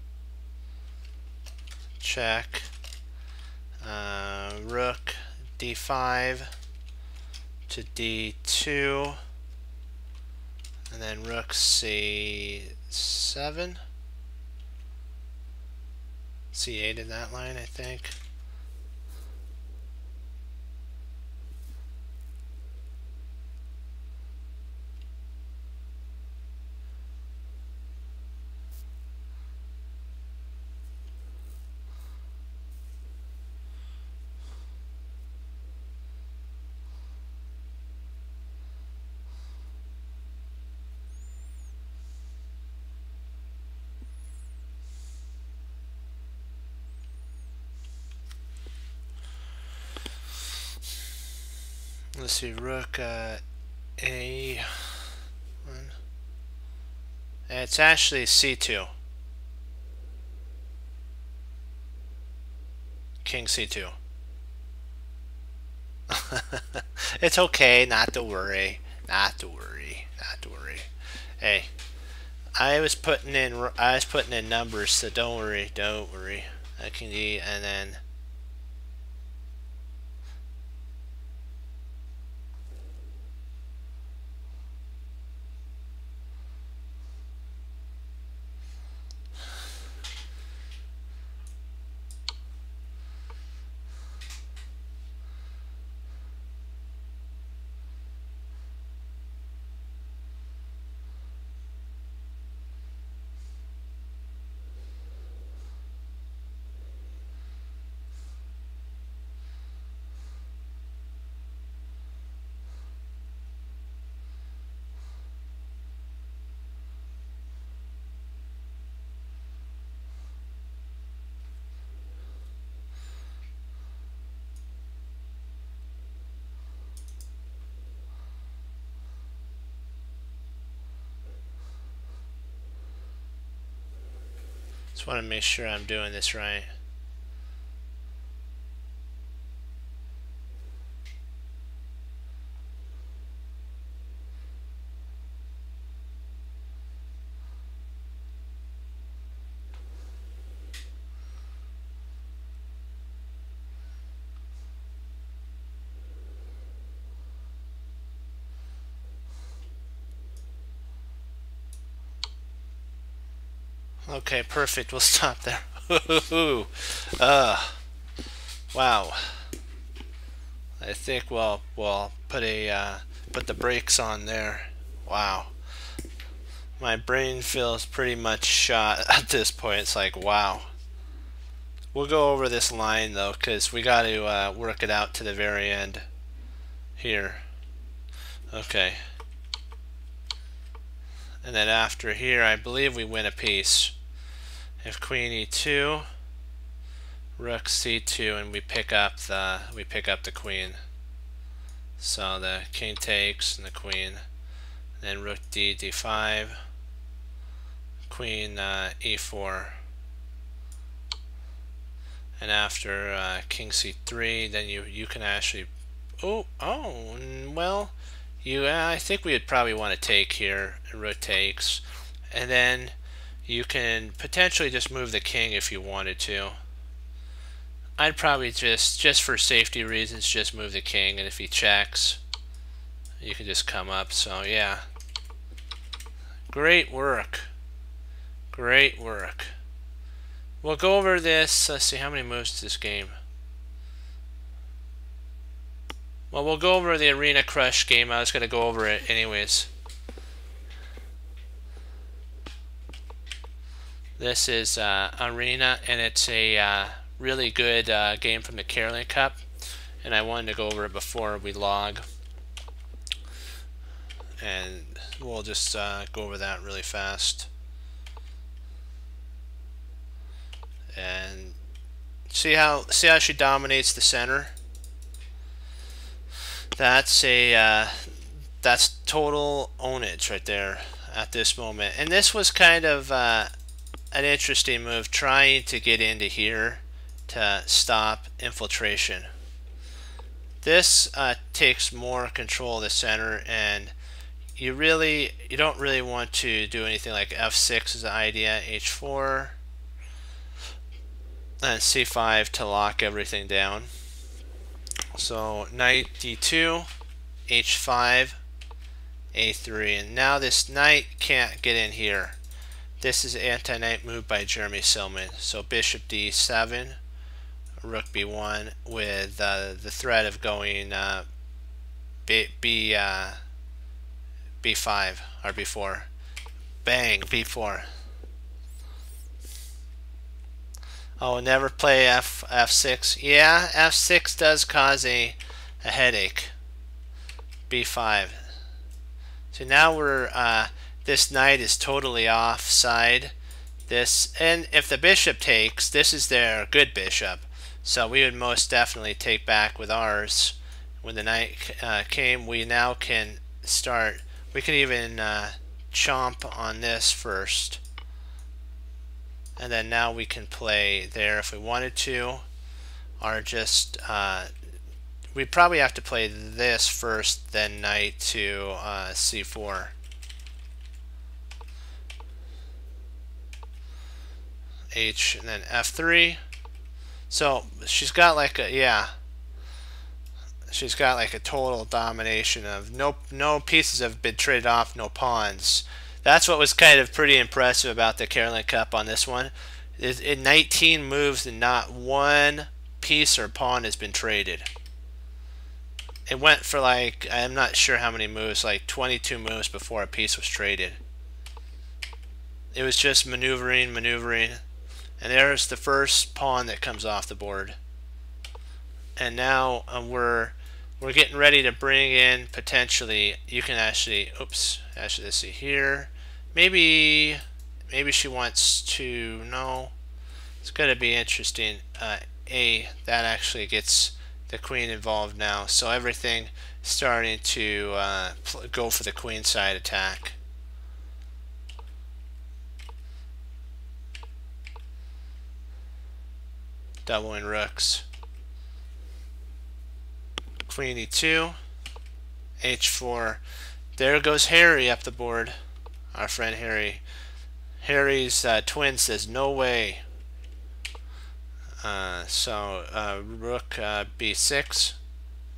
Check. Rook d5 to d2. And then rook c7. c8 in that line, I think. Let's see, rook a1. It's actually c2. King c2. It's okay, not to worry. Hey, I was putting in numbers, so don't worry. King d, and then just want to make sure I'm doing this right. Okay, perfect. We'll stop there. Wow. I think we'll put the brakes on there. Wow. My brain feels pretty much shot at this point. It's like, wow. We'll go over this line though, because we got to work it out to the very end here. Okay. And then after here, I believe we win a piece. If queen e2, rook c2, and we pick up the queen. So the king takes and the queen. And then rook d5, queen e4. And after king c3, then you can actually well, I think we would probably want to take here. Rook takes, and then you can potentially just move the king if you wanted to. I'd probably just for safety reasons just move the king, and if he checks, you can just come up. So yeah, great work. We'll go over this. Let's see, how many moves to this game? Well, we'll go over the Arena Crush game. I was going to go over it anyways. This is Arena, and it's a really good game from the Carolyn Cup, and I wanted to go over it before we log, and we'll just go over that really fast and see how she dominates the center. That's that's total ownage right there at this moment, and this was kind of an interesting move, trying to get into here to stop infiltration. This takes more control of the center, and you don't really want to do anything like f6 is the idea. H4 and c5 to lock everything down. So knight d2, h5, a3, and now this knight can't get in here. This is an anti-knight move by Jeremy Silman. So bishop d7, rook b1 with the threat of going b5 or b4. Bang, b4. Oh, never play f6. Yeah, f6 does cause a headache. b5. So now we're this knight is totally offside. And if the bishop takes, this is their good bishop. So we would most definitely take back with ours. When the knight came, we now can start. We can even chomp on this first. And then now we can play there if we wanted to, or just we probably have to play this first, then knight to c4. H and then f3. So she's got like a she's got like a total domination of no pieces have been traded off, no pawns. That's what was kind of pretty impressive about the Carolyn Cup on this one. In 19 moves and not one piece or pawn has been traded. It went for like, I'm not sure how many moves, like 22 moves before a piece was traded. It was just maneuvering, and there's the first pawn that comes off the board. And now we're getting ready to bring in potentially, you can actually, oops, actually let's see here. Maybe she wants to, no, it's going to be interesting. That actually gets the queen involved now, so everything starting to go for the queen side attack. Doubling rooks. Queen e2, h4. There goes Harry up the board. Our friend Harry. Harry's twin says no way. Rook b6,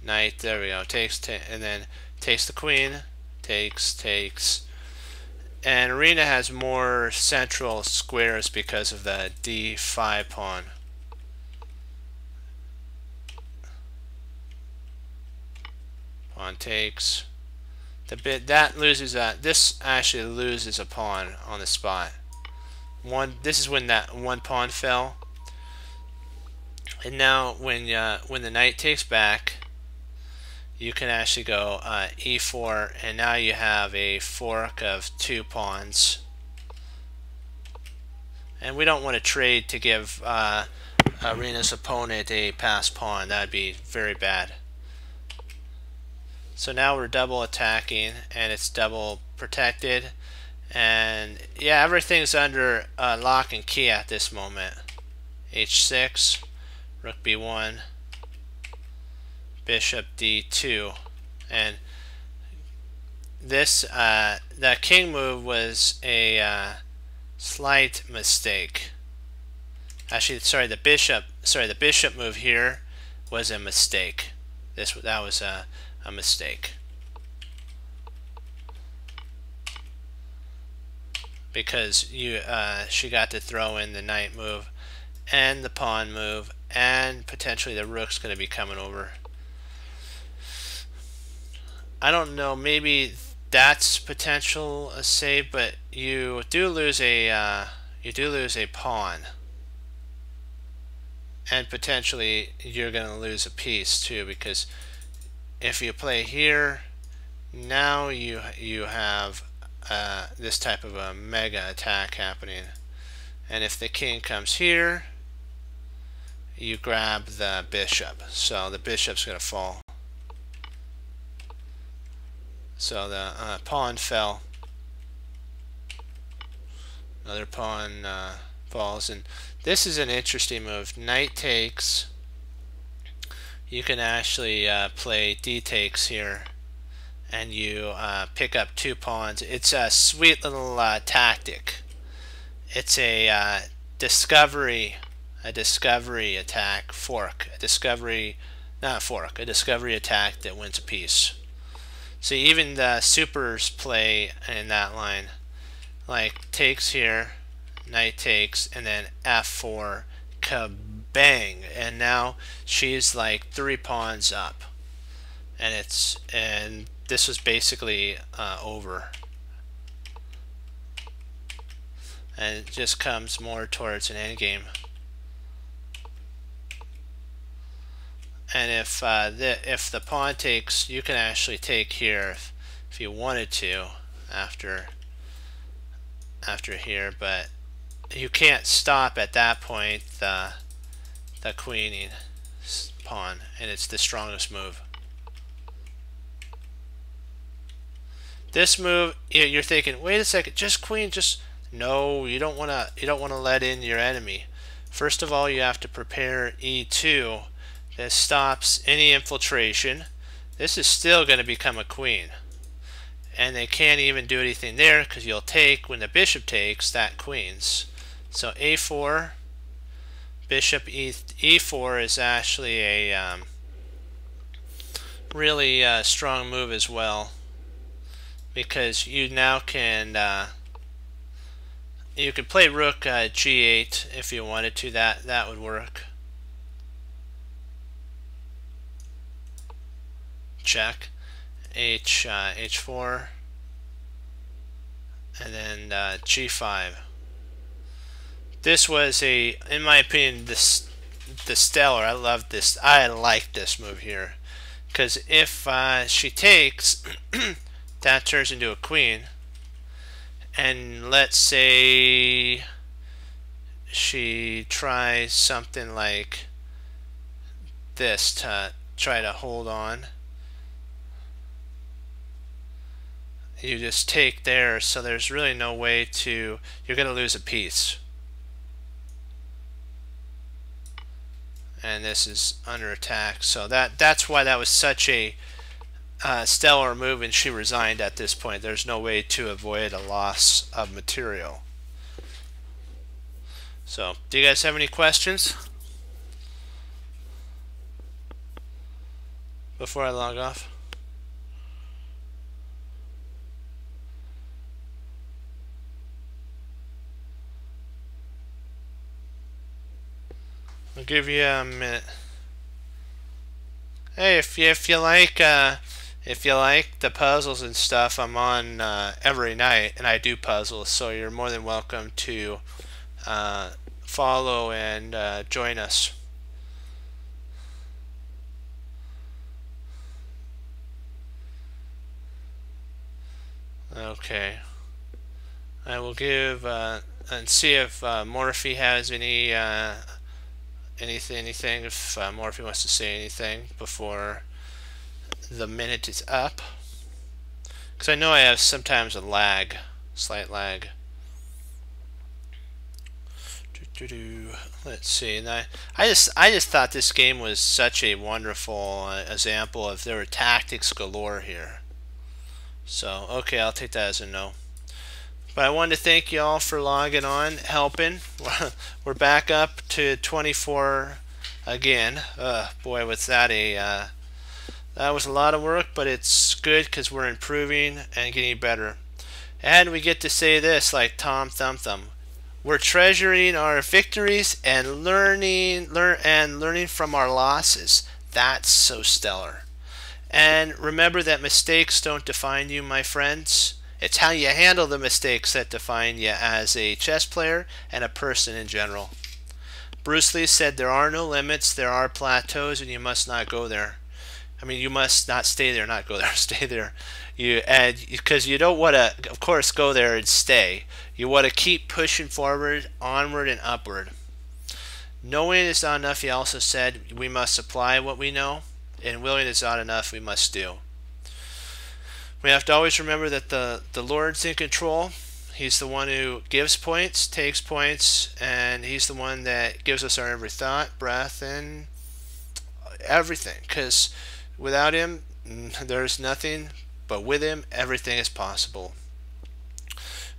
knight, there we go, and then takes the queen, takes, and Arena has more central squares because of the d5 pawn. Pawn takes. That loses that. This actually loses a pawn on the spot. This is when that one pawn fell. And now when the knight takes back, you can actually go e4, and now you have a fork of two pawns. And we don't want to trade to give Arena's opponent a passed pawn. That would be very bad. So now we're double attacking, and it's double protected, and yeah, everything's under lock and key at this moment. h6, rook b1, bishop d2, and this the king move was a slight mistake. Actually, the bishop move here was a mistake. That was a mistake, because she got to throw in the knight move and the pawn move, and potentially the rook's going to be coming over. I don't know, maybe that's potential a save, but you do lose a pawn, and potentially you're going to lose a piece too, because if you play here, now you have this type of a mega attack happening, and if the king comes here, you grab the bishop, so the bishop's going to fall. So the pawn fell. Another pawn falls, and this is an interesting move. Knight takes. You can actually play d takes here, and you pick up 2 pawns. It's a sweet little tactic. It's a discovery attack, fork, a discovery attack that wins a piece. So even the supers play in that line, like takes here, knight takes, and then f4, kabang, and now she's like 3 pawns up, and this was basically over, and it just comes more towards an endgame. And if the pawn takes, you can actually take here if you wanted to after here, but you can't stop at that point the queening pawn, and it's the strongest move. This move, you're thinking, wait a second, just queen, just no. You don't want to let in your enemy. First of all, you have to prepare e2. This stops any infiltration. This is still going to become a queen, and they can't even do anything there because you'll take when the bishop takes, that queens. So a4, bishop e4 is actually a really strong move as well, because you now can you could play rook g8 if you wanted to. That would work. Check, h4, and then g5. This was in my opinion, the stellar. I love this. I like this move here, because if she takes, that turns into a queen, and let's say she tries something like this to try to hold on. You just take there, so there's really no way to, you're going to lose a piece. And this is under attack, so that's why that was such a stellar move, and she resigned at this point. There's no way to avoid a loss of material. So, do you guys have any questions before I log off? I'll give you a minute. Hey, if you like the puzzles and stuff, I'm on every night, and I do puzzles, so you're more than welcome to follow and join us. Okay, I will give and see if Morphe has any anything if Morphe wants to say anything before the minute is up, because I know I have sometimes a lag, slight lag. Let's see. And I just thought this game was such a wonderful example of there were tactics galore here. So okay, I'll take that as a no. But I wanted to thank you all for logging on, helping. We're back up to 24 again. Boy, was that that was a lot of work, but it's good because we're improving and getting better. And we get to say this like Tom Thumb Thumb: we're treasuring our victories and learning from our losses. That's so stellar. And remember that mistakes don't define you, my friends. It's how you handle the mistakes that define you as a chess player and a person in general. Bruce Lee said there are no limits, there are plateaus, and you must not go there. I mean, you must not stay there, not go there, stay there. Because you don't want to, of course, go there and stay. You want to keep pushing forward, onward, and upward. Knowing is not enough, he also said, we must apply what we know, and willing is not enough, we must do. We have to always remember that the Lord's in control. He's the one who gives points, takes points, and He's the one that gives us our every thought, breath, and everything. Because without Him, there's nothing, but with Him, everything is possible.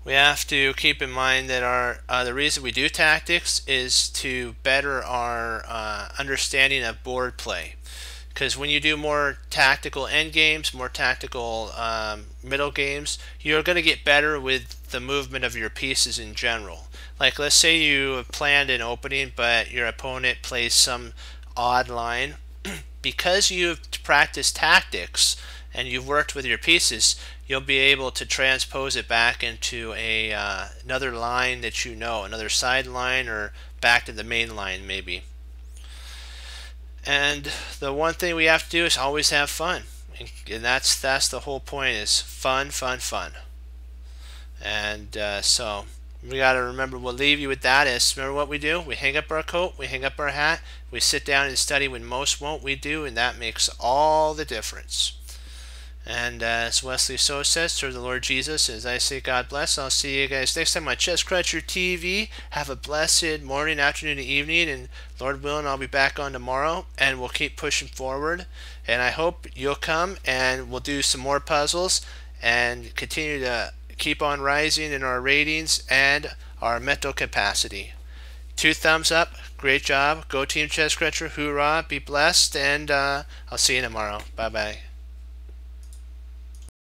We have to keep in mind that the reason we do tactics is to better our understanding of board play. Because when you do more tactical end games, more tactical middle games, you're going to get better with the movement of your pieces in general. Like, let's say you have planned an opening, but your opponent plays some odd line. Because you've practiced tactics and you've worked with your pieces, you'll be able to transpose it back into another line that you know, another side line, or back to the main line maybe. And the one thing we have to do is always have fun, and that's the whole point, is fun, fun, fun. And so we got to remember, we'll leave you with that is, remember what we do? We hang up our coat, we hang up our hat, we sit down and study when most won't, we do, and that makes all the difference. And as Wesley So says, serve the Lord Jesus. As I say, God bless. I'll see you guys next time on Chess Cruncher TV. Have a blessed morning, afternoon, and evening. And Lord willing, I'll be back on tomorrow. And we'll keep pushing forward. And I hope you'll come and we'll do some more puzzles and continue to keep on rising in our ratings and our mental capacity. 2 thumbs up. Great job. Go Team Chess Cruncher. Hoorah. Be blessed. And I'll see you tomorrow. Bye-bye.